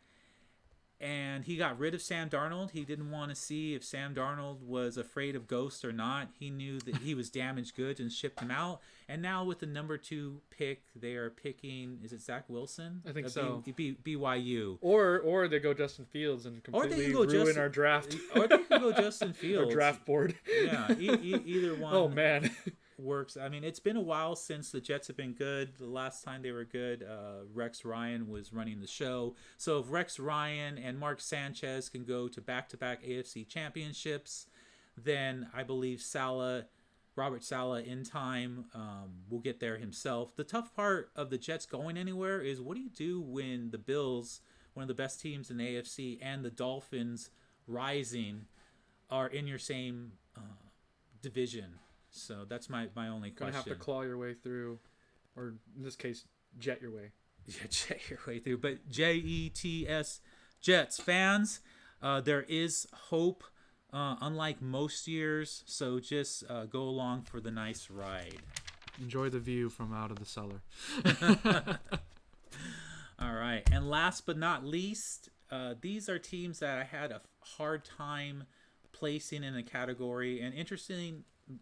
And he got rid of Sam Darnold. He didn't want to see if Sam Darnold was afraid of ghosts or not. He knew that he was damaged goods and shipped him out. And now with the number 2 pick, they are picking, is it Zach Wilson? I think so. BYU. Or they go Justin Fields and completely ruin our draft. Or they could go Justin Fields. Our draft board. Yeah, either one. Oh, man. Works. I mean, it's been a while since the Jets have been good. The last time they were good, Rex Ryan was running the show. So if Rex Ryan and Mark Sanchez can go to back-to-back AFC championships, then I believe Robert Saleh in time will get there himself. The tough part of the Jets going anywhere is what do you do when the Bills, one of the best teams in the AFC, and the Dolphins rising are in your same division? So that's my only question. You're going to have to claw your way through, or in this case, jet your way. Yeah, jet your way through. But Jets, Jets fans, there is hope, unlike most years. So just go along for the nice ride. Enjoy the view from out of the cellar. All right. And last but not least, these are teams that I had a hard time placing in a category. And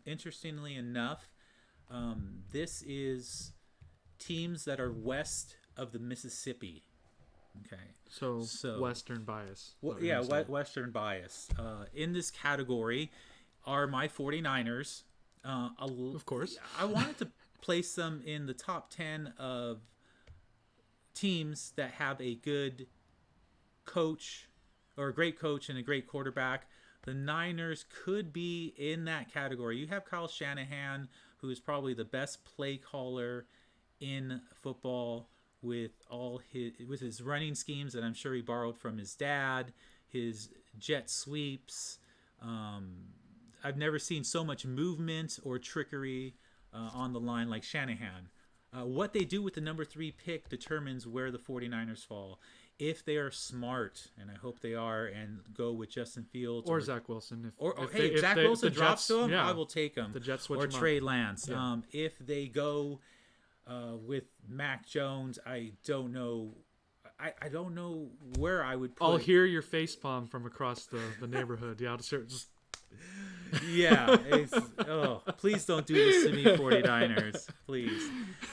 interestingly enough, this is teams that are west of the Mississippi. Okay. So Western bias. Western bias. In this category are my 49ers. Of course. I wanted to place them in the top 10 of teams that have a good coach or a great coach and a great quarterback. The Niners could be in that category. You have Kyle Shanahan, who is probably the best play caller in football with his running schemes that I'm sure he borrowed from his dad, his jet sweeps. I've never seen so much movement or trickery on the line like Shanahan. What they do with the number 3 pick determines where the 49ers fall. If they are smart, and I hope they are, and go with Justin Fields or Zach Wilson, if Zach Wilson drops to him, I will take him. The Jets switch or him Trey Lance. Yeah. If they go with Mac Jones, I don't know. I don't know where I would put. I'll hear your facepalm from across the neighborhood. Yeah, I'll just. Yeah. Please don't do this to me, 49ers. Please.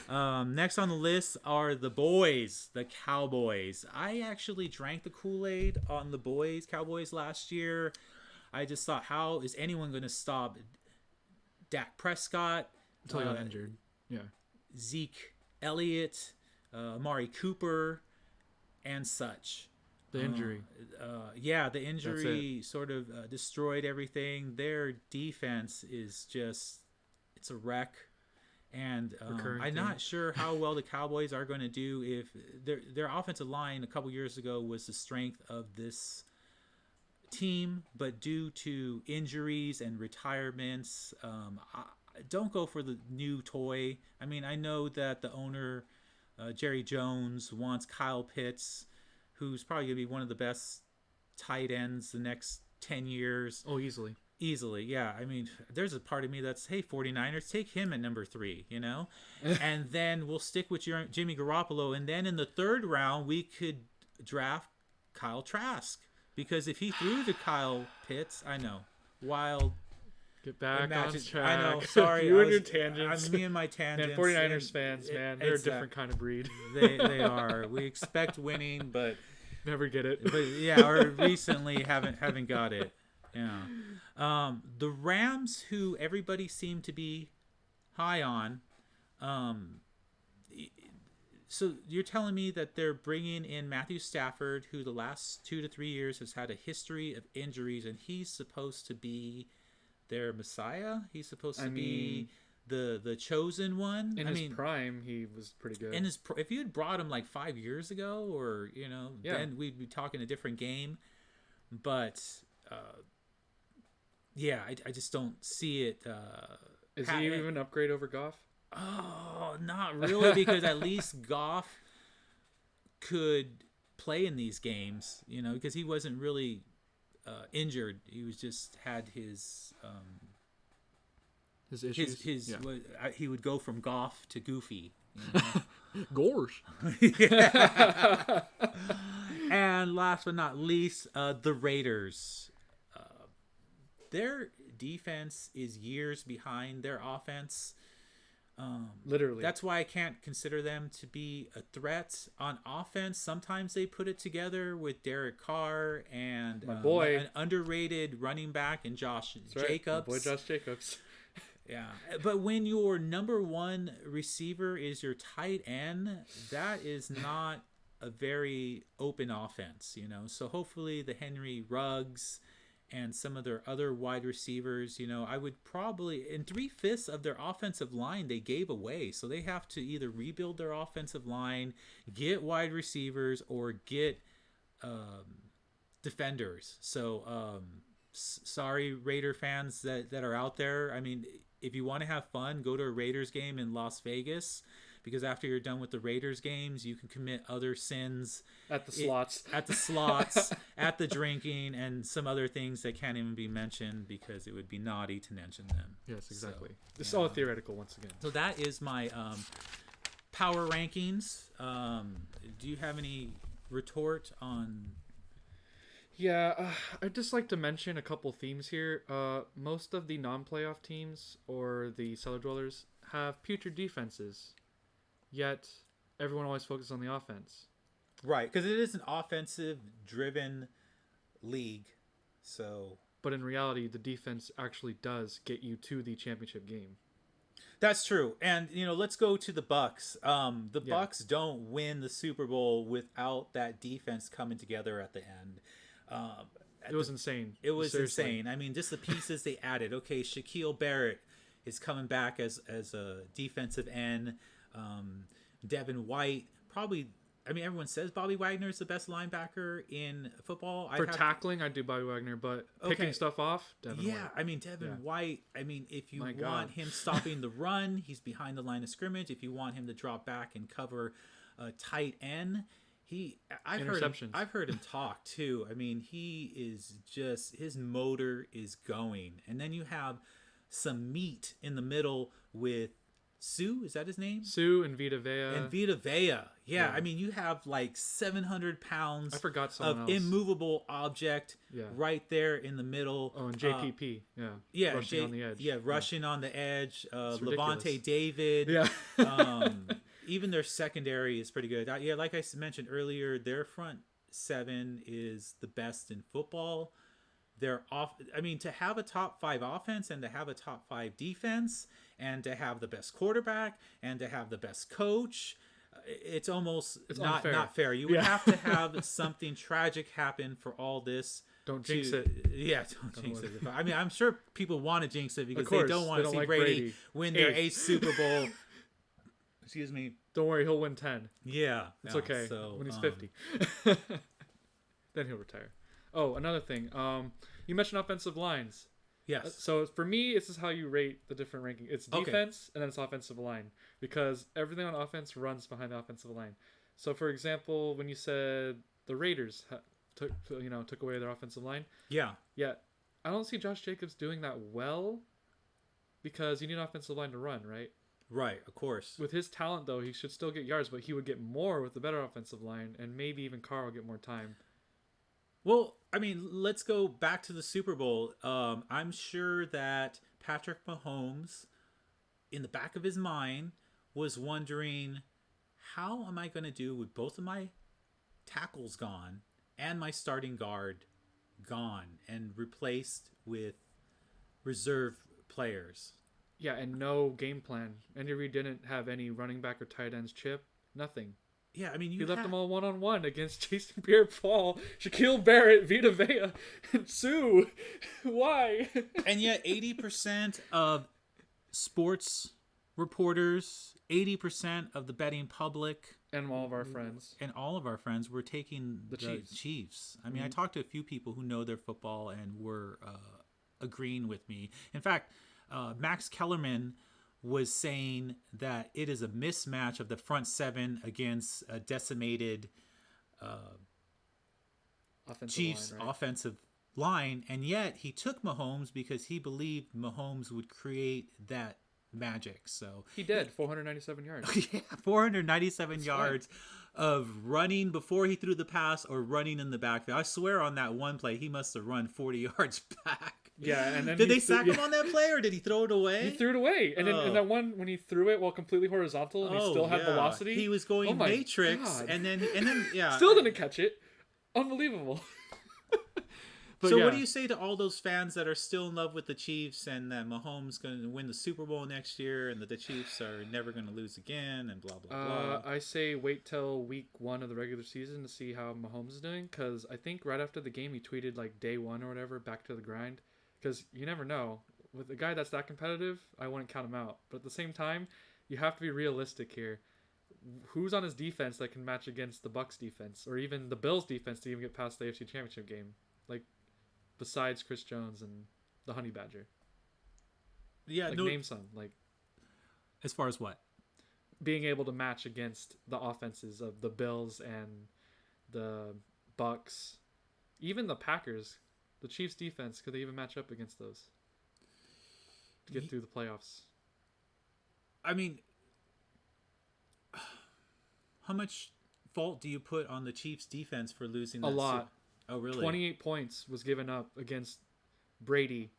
Next on the list are the boys, the Cowboys. I actually drank the Kool-Aid on the Cowboys last year. I just thought, how is anyone going to stop Dak Prescott? Until he got injured. Yeah. Zeke Elliott, Amari Cooper, and such. The injury. The injury sort of destroyed everything. Their defense is it's a wreck. And I'm not sure how well the Cowboys are going to do if their offensive line a couple years ago was the strength of this team, but due to injuries and retirements, don't go for the new toy. I mean, I know that the owner, Jerry Jones, wants Kyle Pitts, who's probably going to be one of the best tight ends the next 10 years. Oh, easily. Easily, yeah. I mean, there's a part of me that's, hey, 49ers, take him at number 3, you know? And then we'll stick with Jimmy Garoppolo. And then in the 3rd round, we could draft Kyle Trask. Because if he threw to Kyle Pitts, I know, wild. Get back on track. I know, sorry. You and your tangents. Me and my tangents. Man, 49ers fans, man, they're a different kind of breed. They are. We expect winning, but never get it. But yeah, or recently haven't got it. Yeah. The Rams, who everybody seemed to be high on. So you're telling me that they're bringing in Matthew Stafford, who the last 2 to 3 years has had a history of injuries, and he's supposed to be their messiah. He's supposed to be the chosen one. In his prime, he was pretty good. If you had brought him like 5 years ago, or then we'd be talking a different game. But I just don't see it. Is he even an upgrade over Goff? Oh, not really, because at least Goff could play in these games, because he wasn't really injured. He was just had his issues. He would go from Goff to Goofy. Gorge. And last but not least, the Raiders. Their defense is years behind their offense. Literally. That's why I can't consider them to be a threat on offense. Sometimes they put it together with Derek Carr and an underrated running back in Josh Jacobs. My boy Josh Jacobs. Yeah, but when your number 1 receiver is your tight end, that is not a very open offense, So hopefully the Henry Ruggs and some of their other wide receivers, I would probably, in 3/5 of their offensive line, they gave away. So they have to either rebuild their offensive line, get wide receivers, or get defenders. So sorry, Raider fans that are out there. I mean, if you want to have fun, go to a Raiders game in Las Vegas. Because after you're done with the Raiders games, you can commit other sins at the slots, at the drinking, and some other things that can't even be mentioned because it would be naughty to mention them. Yes, exactly. So, this is all theoretical once again. So that is my power rankings. Do you have any retort on? Yeah, I'd just like to mention a couple themes here. Most of the non-playoff teams or the cellar dwellers have putrid defenses. Yet, everyone always focuses on the offense. Right, because it is an offensive-driven league. So, but in reality, the defense actually does get you to the championship game. That's true. And, let's go to the Bucs. The Bucs don't win the Super Bowl without that defense coming together at the end. It was insane. It was insane. I mean, just the pieces they added. Okay, Shaquille Barrett is coming back as a defensive end. Devin White, probably. I mean, everyone says Bobby Wagner is the best linebacker in football. Tackling, I'd do Bobby Wagner, but picking stuff off, Devin White. I mean, Devin White. I mean, if you want him stopping the run, he's behind the line of scrimmage. If you want him to drop back and cover a tight end, I've heard him talk too. I mean, he is just, his motor is going, and then you have some meat in the middle with Sue, is that his name? Sue and Vita Vea. Yeah. I mean, you have like 700 pounds I forgot someone else. Immovable object right there in the middle. Oh, and JPP. Rushing on the edge. Yeah, rushing on the edge. Levante David. Yeah. Even their secondary is pretty good. Like I mentioned earlier, their front seven is the best in football. They're off. I mean, to have a top 5 offense and to have a top 5 defense and to have the best quarterback and to have the best coach, it's not fair. You would have to have something tragic happen for all this. Don't jinx it. Yeah, don't jinx it. I mean, I'm sure people want to jinx it because they don't want to see Brady win their 8th Super Bowl. Excuse me. Don't worry, he'll win 10. Yeah. It's okay. So, when he's 50. Then he'll retire. Oh, another thing. You mentioned offensive lines. Yes. So for me, this is how you rate the different ranking. It's defense and then it's offensive line, because everything on offense runs behind the offensive line. So for example, when you said the Raiders took away their offensive line, Yeah. I don't see Josh Jacobs doing that well, because you need an offensive line to run, right? Right, of course. With his talent, though, he should still get yards, but he would get more with the better offensive line, and maybe even Carr will get more time. Well, I mean, let's go back to the Super Bowl. I'm sure that Patrick Mahomes, in the back of his mind, was wondering, how am I going to do with both of my tackles gone and my starting guard gone and replaced with reserve players? Yeah, and no game plan. Andy Reid didn't have any running back or tight ends chip. Nothing. Yeah, I mean, he left them all one-on-one against Jason Pierre-Paul, Shaquille Barrett, Vita Vea, and Sue. Why? And yet 80% of sports reporters, 80% of the betting public, and all of our friends were taking the Chiefs. I mean, I talked to a few people who know their football and were agreeing with me. In fact, Max Kellerman was saying that it is a mismatch of the front seven against a decimated Chiefs offensive line, and yet he took Mahomes because he believed Mahomes would create that magic. So he did. 497 yards. Yeah, 497 yards of running before he threw the pass or running in the backfield. I swear on that one play, he must have run 40 yards back. Yeah, and then did they sack him on that play, or did he throw it away? He threw it away, and then in that one when he threw it while completely horizontal, and he still had velocity. He was going Matrix, and then still didn't catch it. Unbelievable. So what do you say to all those fans that are still in love with the Chiefs and that Mahomes going to win the Super Bowl next year and that the Chiefs are never going to lose again and blah, blah, blah? I say wait till week 1 of the regular season to see how Mahomes is doing, because I think right after the game he tweeted like day 1 or whatever, back to the grind, because you never know. With a guy that's that competitive, I wouldn't count him out. But at the same time, you have to be realistic here. Who's on his defense that can match against the Bucs defense or even the Bills defense to even get past the AFC Championship game? Like, besides Chris Jones and the Honey Badger. Yeah, like, name some. Like, as far as what? Being able to match against the offenses of the Bills and the Bucs, even the Packers, the Chiefs defense. Could they even match up against those to get through the playoffs? I mean, how much fault do you put on the Chiefs defense for losing? A lot. Oh, really? 28 points was given up against Brady.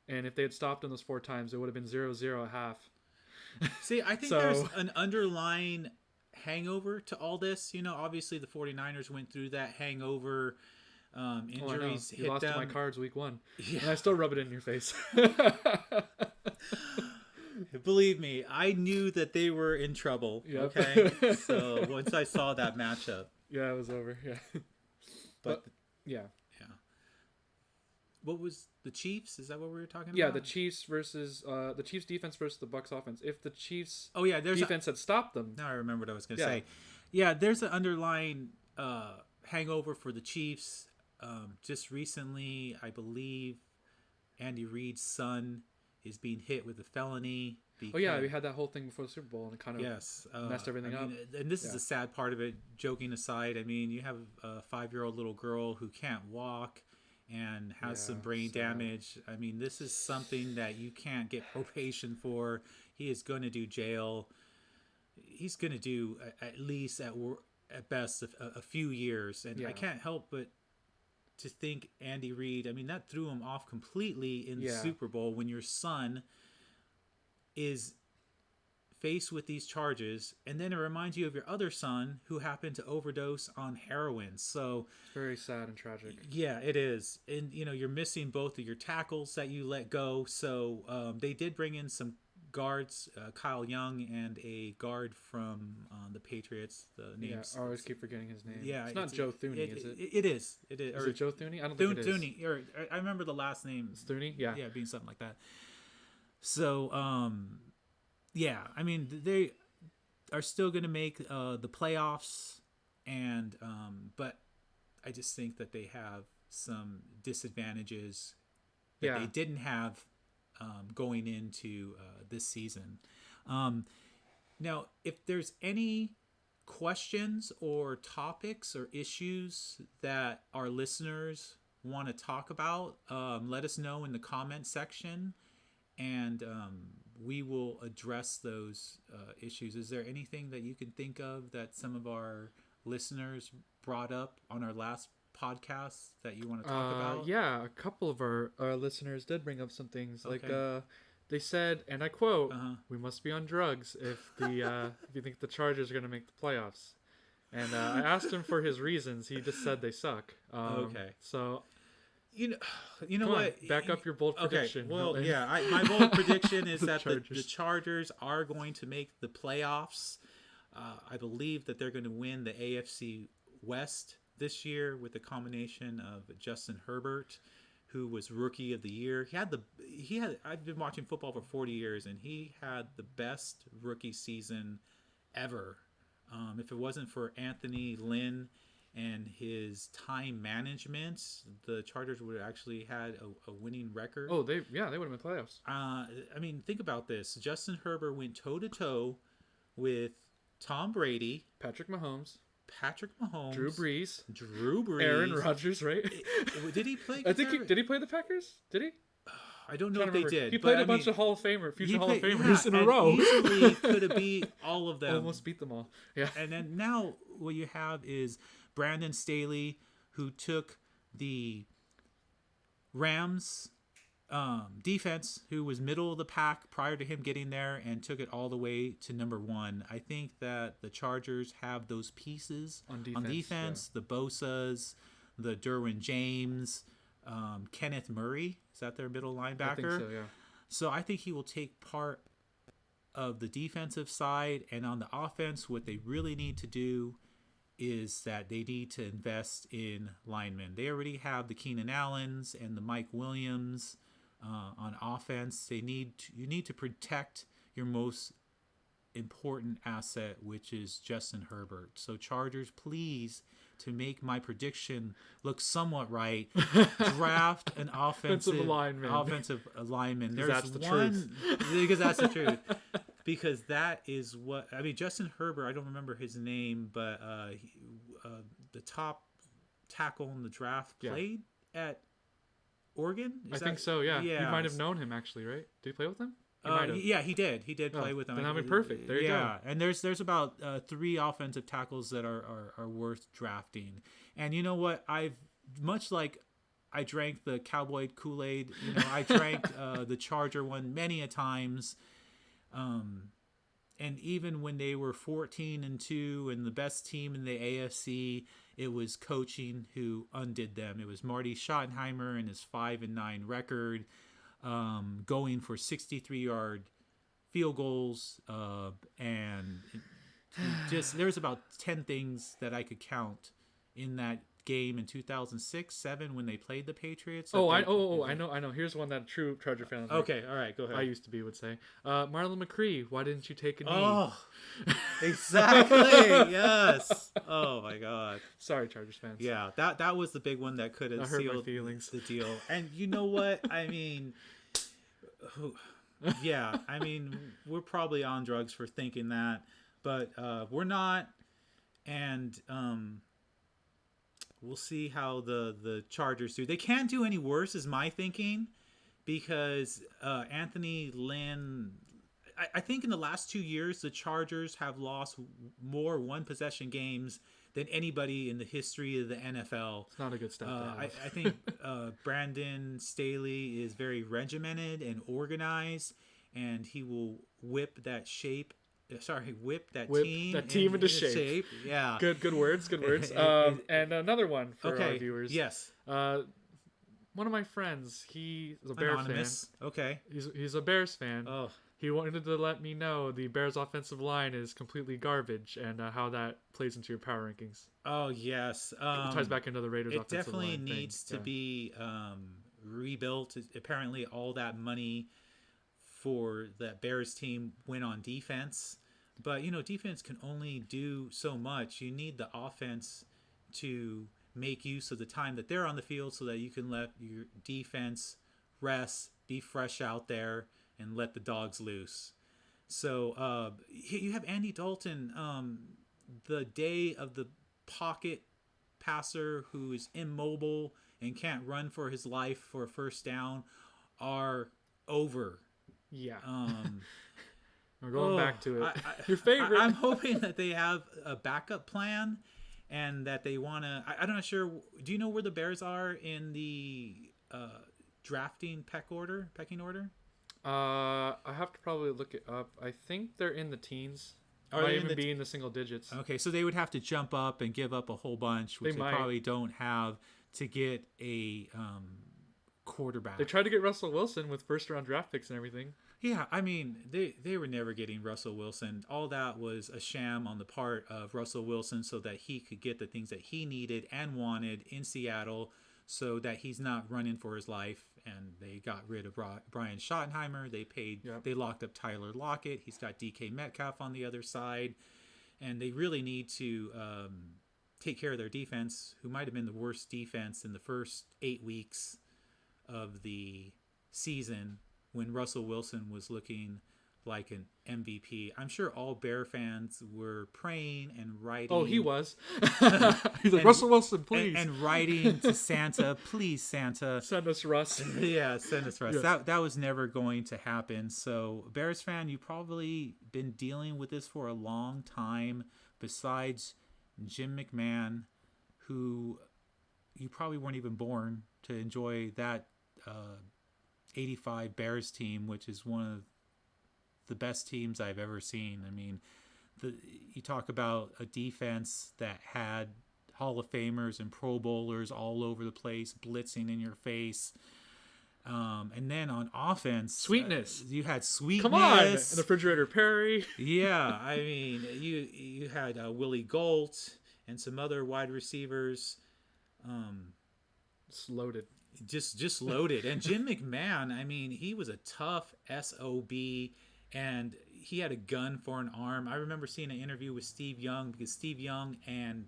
And if they had stopped him those 4 times, it would have been 0-0 at half. See, I think there's an underlying hangover to all this. You know, obviously the 49ers went through that hangover. Injuries hit lost them. To my Cards week 1. Yeah. And I still rub it in your face. Believe me, I knew that they were in trouble. Yep. Okay? So once I saw that matchup. Yeah, it was over. Yeah. But yeah. What was the Chiefs? Is that what we were talking about? Yeah, the Chiefs versus the Chiefs defense versus the Bucs offense. If the Chiefs defense had stopped them. Now I remember what I was going to say. Yeah, there's an underlying hangover for the Chiefs. Just recently, I believe Andy Reid's son is being hit with a felony. Oh yeah, we had that whole thing before the Super Bowl and it kind of messed everything up. And this is the sad part of it. Joking aside, I mean, you have a 5-year-old little girl who can't walk and has some brain damage. I mean, this is something that you can't get probation for. He is going to do jail. He's going to do at least at best a few years. And I can't help but to think Andy Reid, I mean, that threw him off completely in the Super Bowl when your son is faced with these charges, and then it reminds you of your other son who happened to overdose on heroin. So it's very sad and tragic. Yeah, it is. And you know, you're missing both of your tackles that you let go. So they did bring in some guards, Kyle Young and a guard from the Patriots. The names. I always keep forgetting his name. Yeah, it's not Joe Thuney, is it? It is. It is. Is it Joe Thuney? I don't think it is. Thuney. Or I remember the last name. It's Thuney. Yeah. Yeah, being something like that. So yeah, I mean they are still going to make the playoffs, and but I just think that they have some disadvantages that they didn't have going into this season. Now, if there's any questions or topics or issues that our listeners want to talk about, let us know in the comment section, and we will address those issues. Is there anything that you can think of that some of our listeners brought up on our last podcast that you want to talk about? Yeah, a couple of our listeners did bring up some things. Like they said, and I quote, "We must be on drugs if the if you think the Chargers are going to make the playoffs." And I asked him for his reasons. He just said they suck. Okay. So you know what? Back up your bold prediction. Okay. Well, yeah, my bold prediction is that the Chargers are going to make the playoffs. I believe that they're going to win the AFC West this year with a combination of Justin Herbert, who was Rookie of the Year. I've been watching football for 40 years, and he had the best rookie season ever. If it wasn't for Anthony Lynn and his time management, the Chargers would have actually had a winning record. Oh, they would have been playoffs. I mean, think about this. Justin Herbert went toe-to-toe with Tom Brady, Patrick Mahomes, Drew Brees, Aaron Rodgers, right? Did he play? Did he play the Packers? Did he? I don't know if they did. He played a bunch of future Hall of Famers in a row. Easily could have beat all of them. Almost beat them all. Yeah. And then now what you have is Brandon Staley, who took the Rams defense, who was middle of the pack prior to him getting there, and took it all the way to number 1. I think that the Chargers have those pieces on defense. The Bosas, the Derwin James, Kenneth Murray. Is that their middle linebacker? I think so, yeah. So I think he will take part of the defensive side, and on the offense, what they really need to do is that they need to invest in linemen. They already have the Keenan Allens and the Mike Williams on offense. You need to protect your most important asset, which is Justin Herbert. So Chargers, please, to make my prediction look somewhat right, draft an offensive lineman. That's the truth. Because that's the truth. Because that is what I mean. Justin Herbert, I don't remember his name, but the top tackle in the draft played at Oregon. I think so. Yeah, you might have known him actually, right? Did he play with them? Yeah, he did. He did play with them. Then I mean, perfect. There you go. Yeah, and there's about 3 offensive tackles that are worth drafting. And you know what? Much like I drank the Cowboy Kool-Aid. I drank the Charger one many a times. And even when they were 14-2 and the best team in the AFC, it was coaching who undid them. It was Marty Schottenheimer and his 5-9 record, going for 63-yard field goals, and just there's about 10 things that I could count in that game in 2006-7 when they played the Patriots. I know. Here's one that true Charger fans. Okay, all right, go ahead. I used to be would say, Marlon McCree. Why didn't you take a knee? Oh, exactly. Yes. Oh my God. Sorry, Chargers fans. Yeah, that was the big one that could have sealed the deal. And you know what? I mean, yeah. I mean, we're probably on drugs for thinking that, but we're not. And we'll see how the Chargers do. They can't do any worse, is my thinking, because Anthony Lynn. I think in the last 2 years, the Chargers have lost more one-possession games than anybody in the history of the NFL. It's not a good step. I think Brandon Staley is very regimented and organized, and he will whip that team into shape. Yeah. Good words. And another one for our viewers. Yes. One of my friends, he's a Bears fan. Okay. He's a Bears fan. Oh. He wanted to let me know the Bears' offensive line is completely garbage, and how that plays into your power rankings. Oh, yes. It ties back into the Raiders' offensive line. It definitely needs to be rebuilt. Apparently, all that money for that Bears team went on defense. But, defense can only do so much. You need the offense to make use of the time that they're on the field so that you can let your defense rest, be fresh out there, and let the dogs loose. So you have Andy Dalton, the day of the pocket passer who is immobile and can't run for his life for a first down are over. Yeah. We're going back to it. Your favorite. I'm hoping that they have a backup plan and that they want to... I'm not sure. Do you know where the Bears are in the drafting pecking order? I have to probably look it up. I think they're in the teens. Are might they even be in the single digits. Okay, so they would have to jump up and give up a whole bunch, which they probably don't have to get a quarterback. They tried to get Russell Wilson with first-round draft picks and everything. Yeah, I mean, they were never getting Russell Wilson. All that was a sham on the part of Russell Wilson so that he could get the things that he needed and wanted in Seattle so that he's not running for his life. And they got rid of Brian Schottenheimer. They locked up Tyler Lockett. He's got DK Metcalf on the other side. And they really need to take care of their defense, who might have been the worst defense in the first 8 weeks of the season when Russell Wilson was looking like an MVP. I'm sure all Bear fans were praying and writing. Oh, he was. He's like, Russell Wilson, please. And writing to Santa, please, Santa. Send us Russ. Yeah, send us Russ. Yeah. That was never going to happen. So, Bears fan, you've probably been dealing with this for a long time, besides Jim McMahon, who you probably weren't even born to enjoy that 85 Bears team, which is one of the best teams I've ever seen. I mean, you talk about a defense that had Hall of Famers and Pro Bowlers all over the place, blitzing in your face. And then on offense, sweetness. You had sweetness. Come on, and the refrigerator Perry. Yeah, I mean, you had Willie Gault and some other wide receivers. It's loaded. Just loaded. And Jim McMahon, I mean, he was a tough SOB, and he had a gun for an arm. I remember seeing an interview with Steve Young, because Steve Young and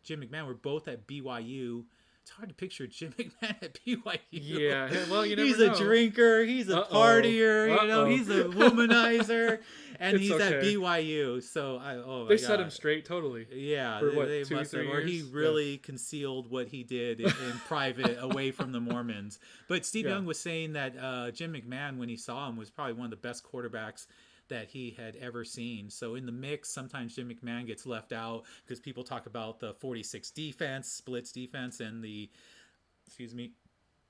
Jim McMahon were both at BYU. It's hard to picture Jim McMahon at BYU. Yeah, well, you never he's know. A drinker, he's a partier, you know, he's a womanizer, and he's at BYU. So they set him straight totally. Yeah, for they must have, or he really concealed what he did in private, away from the Mormons. But Steve Young was saying that Jim McMahon, when he saw him, was probably one of the best quarterbacks that he had ever seen. So in the mix, sometimes Jim McMahon gets left out because people talk about the 46 defense, splits defense, and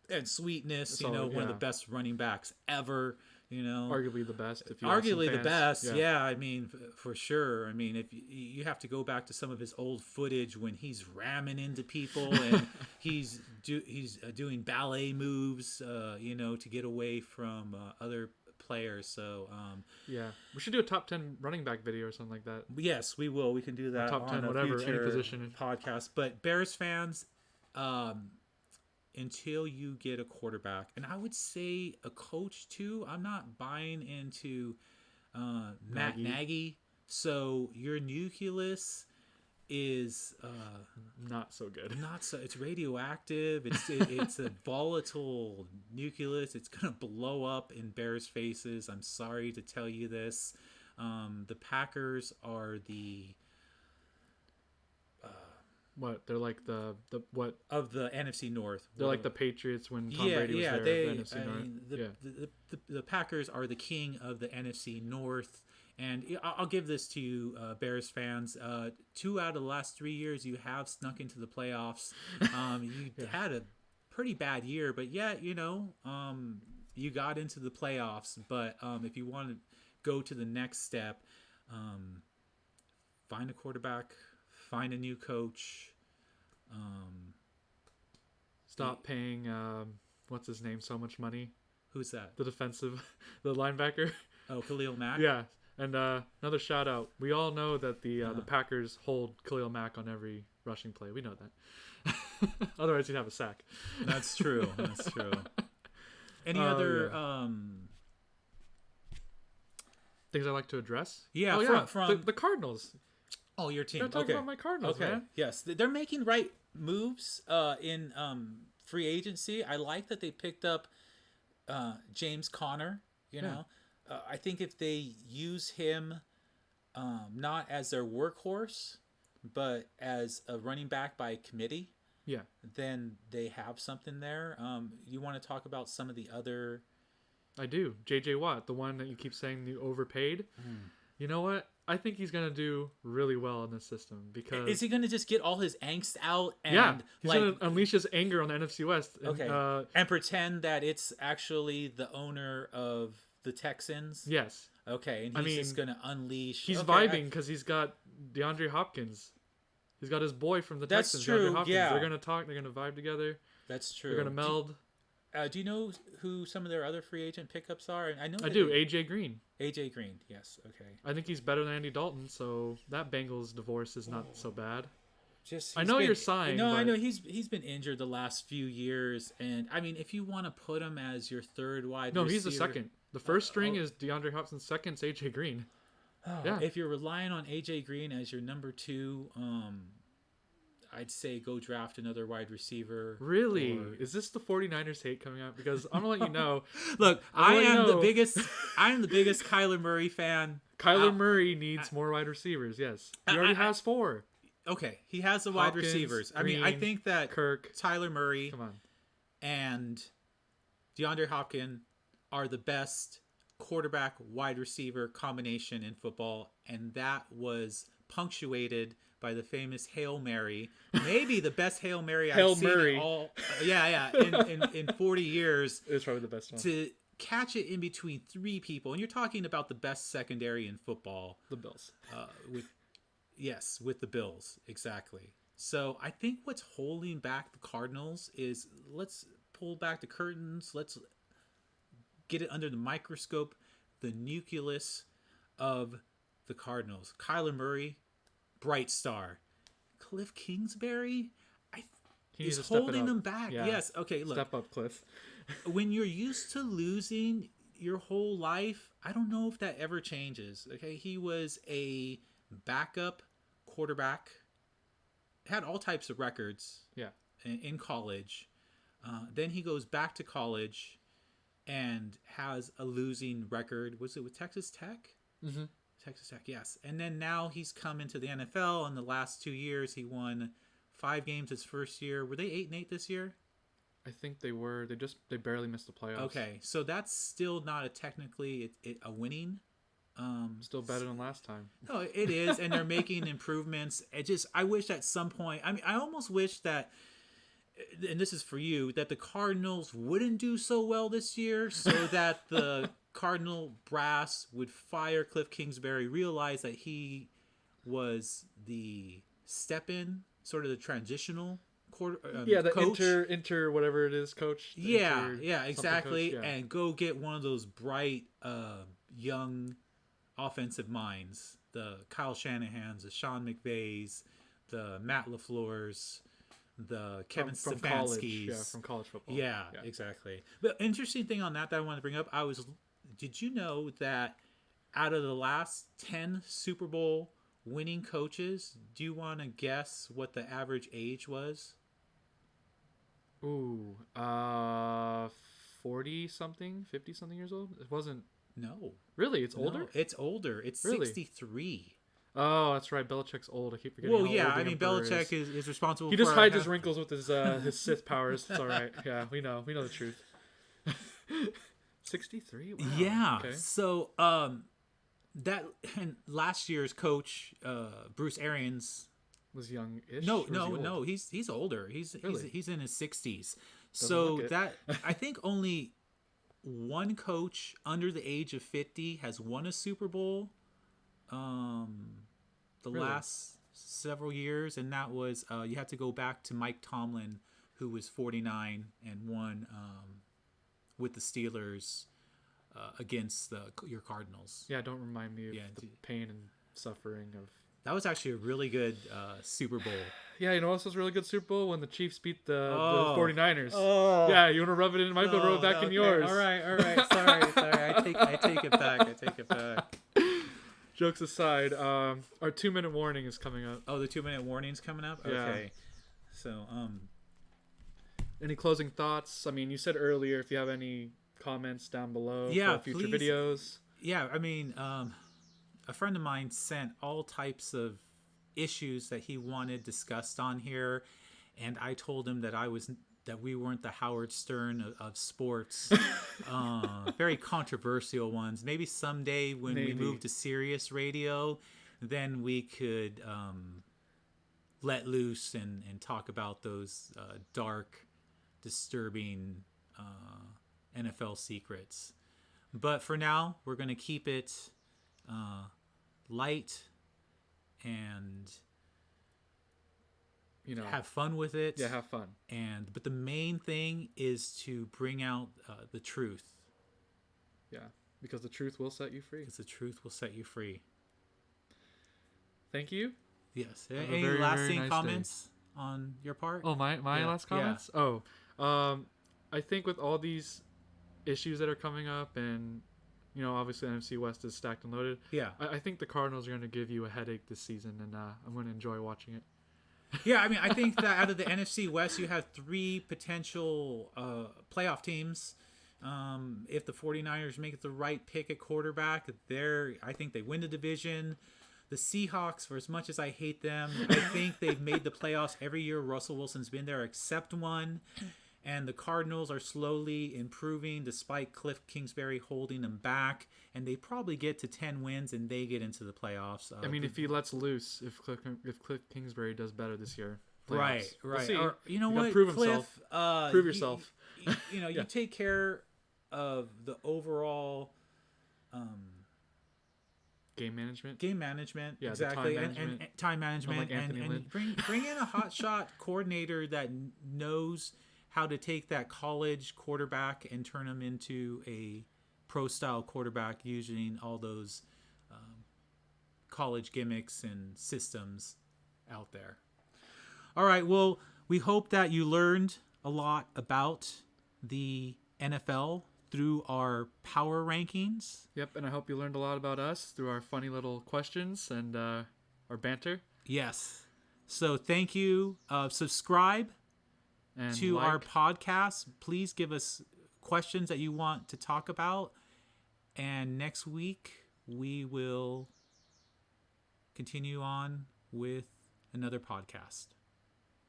and sweetness, one of the best running backs ever, arguably the best. If you arguably the best. Yeah. I mean, for sure. I mean, if you have to go back to some of his old footage when he's ramming into people and he's doing ballet moves, to get away from other players. So we should do a top 10 running back video or something like that. Yes, we will. We can do that. Top 10, whatever, any position podcast. But Bears fans, until you get a quarterback, and I would say a coach too. I'm not buying into Matt Nagy. So your nucleus is not so good. It's radioactive. It's a volatile nucleus. It's gonna blow up in Bears' faces. I'm sorry to tell you this. The Packers are the what? They're like the what of the NFC North. They're like the Patriots when Tom Brady was there. The NFC North. The Packers are the king of the NFC North. And I'll give this to you, Bears fans. 2 out of the last 3 years, you have snuck into the playoffs. You had a pretty bad year, but you got into the playoffs. But if you want to go to the next step, find a quarterback, find a new coach. Stop paying what's his name so much money. Who's that? The linebacker. Oh, Khalil Mack. Yeah. And another shout out. We all know that the Packers hold Khalil Mack on every rushing play. We know that. Otherwise, he'd have a sack. That's true. Any other things I'd like to address? Yeah, from the Cardinals. Oh, your team. They're talking about my Cardinals, man. Yes, they're making right moves in free agency. I like that they picked up James Conner. You know, I think if they use him not as their workhorse, but as a running back by committee, then they have something there. You want to talk about some of the other? I do. J.J. Watt, the one that you keep saying you overpaid. You know what? I think he's gonna do really well in this system because is he gonna just get all his angst out and he's gonna unleash his anger on the NFC West? And, and pretend that it's actually the owner of the Texans. Yes. Okay, and he's just gonna unleash. He's vibing because he's got DeAndre Hopkins. He's got his boy from the Texans. That's true. DeAndre Hopkins. Yeah. They're gonna talk. They're gonna vibe together. That's true. They're gonna meld. Do you know who some of their other free agent pickups are? I know. I do. AJ Green. AJ Green. Yes. Okay. I think he's better than Andy Dalton, so that Bengals divorce is not so bad. Just I know you're sighing. No, I know he's been injured the last few years, and I mean, if you want to put him as your third wide receiver, he's the second. The first string is DeAndre Hopkins. Second's AJ Green. If you're relying on AJ Green as your number two, I'd say go draft another wide receiver. Really? Is this the 49ers hate coming out? Because I'm gonna let you know. Look, I am the biggest Kyler Murray fan. Kyler Murray needs more wide receivers. Yes, he already has 4. Okay, he has the wide receivers. Green, I think that Kirk, Tyler Murray, come on, and DeAndre Hopkins are the best quarterback wide receiver combination in football, and that was punctuated by the famous Hail Mary, maybe the best Hail Mary I've seen in all. In 40 years. It's probably the best one. To catch it in between 3 people, and you're talking about the best secondary in football. The Bills. With the Bills, exactly. So I think what's holding back the Cardinals is let's pull back the curtains. Let's get it under the microscope. The nucleus of the Cardinals: Kyler Murray, bright star. Cliff Kingsbury is holding them back. Yeah. Yes. Okay. Look. Step up, Cliff. When you're used to losing your whole life, I don't know if that ever changes. Okay. He was a backup quarterback. Had all types of records. Yeah. In college. Then he goes back to college and has a losing record. Was it with Texas Tech? Mm-hmm. Texas Tech, yes. And then now he's come into the NFL. In the last 2 years, he won 5 games his first year. Were they 8-8 this year? I think they were. They barely missed the playoffs. Okay, so that's still not a winning. Still better than last time. No, it is, and they're making improvements. I wish at some point. I mean, I almost wish that, and this is for you, that the Cardinals wouldn't do so well this year, so that the Cardinal brass would fire Cliff Kingsbury, realize that he was the step-in, sort of the transitional the coach. inter whatever it is, coach. Exactly, coach, and go get one of those bright, young offensive minds, the Kyle Shanahans, the Sean McVays, the Matt LaFleur's, the Kevin Stefanski's. From college football. Yeah, exactly. But interesting thing on that I want to bring up, did you know that out of the last 10 Super Bowl winning coaches, do you want to guess what the average age was? Ooh, 40-something, 50-something years old? It wasn't. No. Really? It's older? No, it's older. It's really? 63. Oh, that's right. Belichick's old. I keep forgetting. Well, yeah. I mean, Belichick is responsible. He just hides his wrinkles with his Sith powers. It's all right. Yeah, we know the truth. 63. Wow. Yeah. Okay. So, that and last year's coach, Bruce Arians, was young-ish. No. He's older. He's in his 60s. So that I think only one coach under the age of 50 has won a Super Bowl. Last several years, and that was you have to go back to Mike Tomlin, who was 49 and won with the Steelers against your Cardinals. Yeah, don't remind me of the pain and suffering of. That was actually a really good Super Bowl. Yeah, you know what else was a really good Super Bowl? When the Chiefs beat the 49ers. Oh. Yeah, you want to rub it in my rub it back in yours. All right. Sorry. I take it back. Jokes aside, our 2-minute warning is coming up. Oh, the 2-minute warning's coming up? Yeah. Okay. So, any closing thoughts? I mean, you said earlier if you have any comments down below Yeah, for future please. videos. Yeah, I mean, a friend of mine sent all types of issues that he wanted discussed on here, and I told him that we weren't the Howard Stern of sports. Very controversial ones. Maybe someday when we move to Sirius Radio, then we could let loose and talk about those dark, disturbing NFL secrets. But for now, we're going to keep it light and have fun with it. Yeah, have fun. But the main thing is to bring out the truth. Yeah, because the truth will set you free. Because the truth will set you free. Thank you. Yes. Any lasting comments on your part? Oh, my last comments? Yeah. I think with all these issues that are coming up, and obviously NFC West is stacked and loaded. Yeah. I think the Cardinals are going to give you a headache this season, and I'm going to enjoy watching it. Yeah, I mean, I think that out of the NFC West, you have 3 potential playoff teams. If the 49ers make the right pick at quarterback, I think they win the division. The Seahawks, for as much as I hate them, I think they've made the playoffs every year Russell Wilson's been there except one. And the Cardinals are slowly improving despite Cliff Kingsbury holding them back. And they probably get to 10 wins and they get into the playoffs. I mean, if he lets loose, if Cliff Kingsbury does better this year. Playoffs. Right. We'll see. Or, you know what, prove Cliff? Himself. Prove yourself. You take care of the overall... Game management. Yeah, exactly. And time management. And bring in a hotshot coordinator that knows how to take that college quarterback and turn him into a pro-style quarterback using all those college gimmicks and systems out there. All right, well, we hope that you learned a lot about the NFL through our power rankings. Yep, and I hope you learned a lot about us through our funny little questions and our banter. Yes. So thank you. Subscribe to our podcast. Please give us questions that you want to talk about. And next week, we will continue on with another podcast.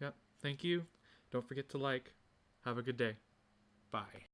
Yep. Thank you. Don't forget to like. Have a good day. Bye.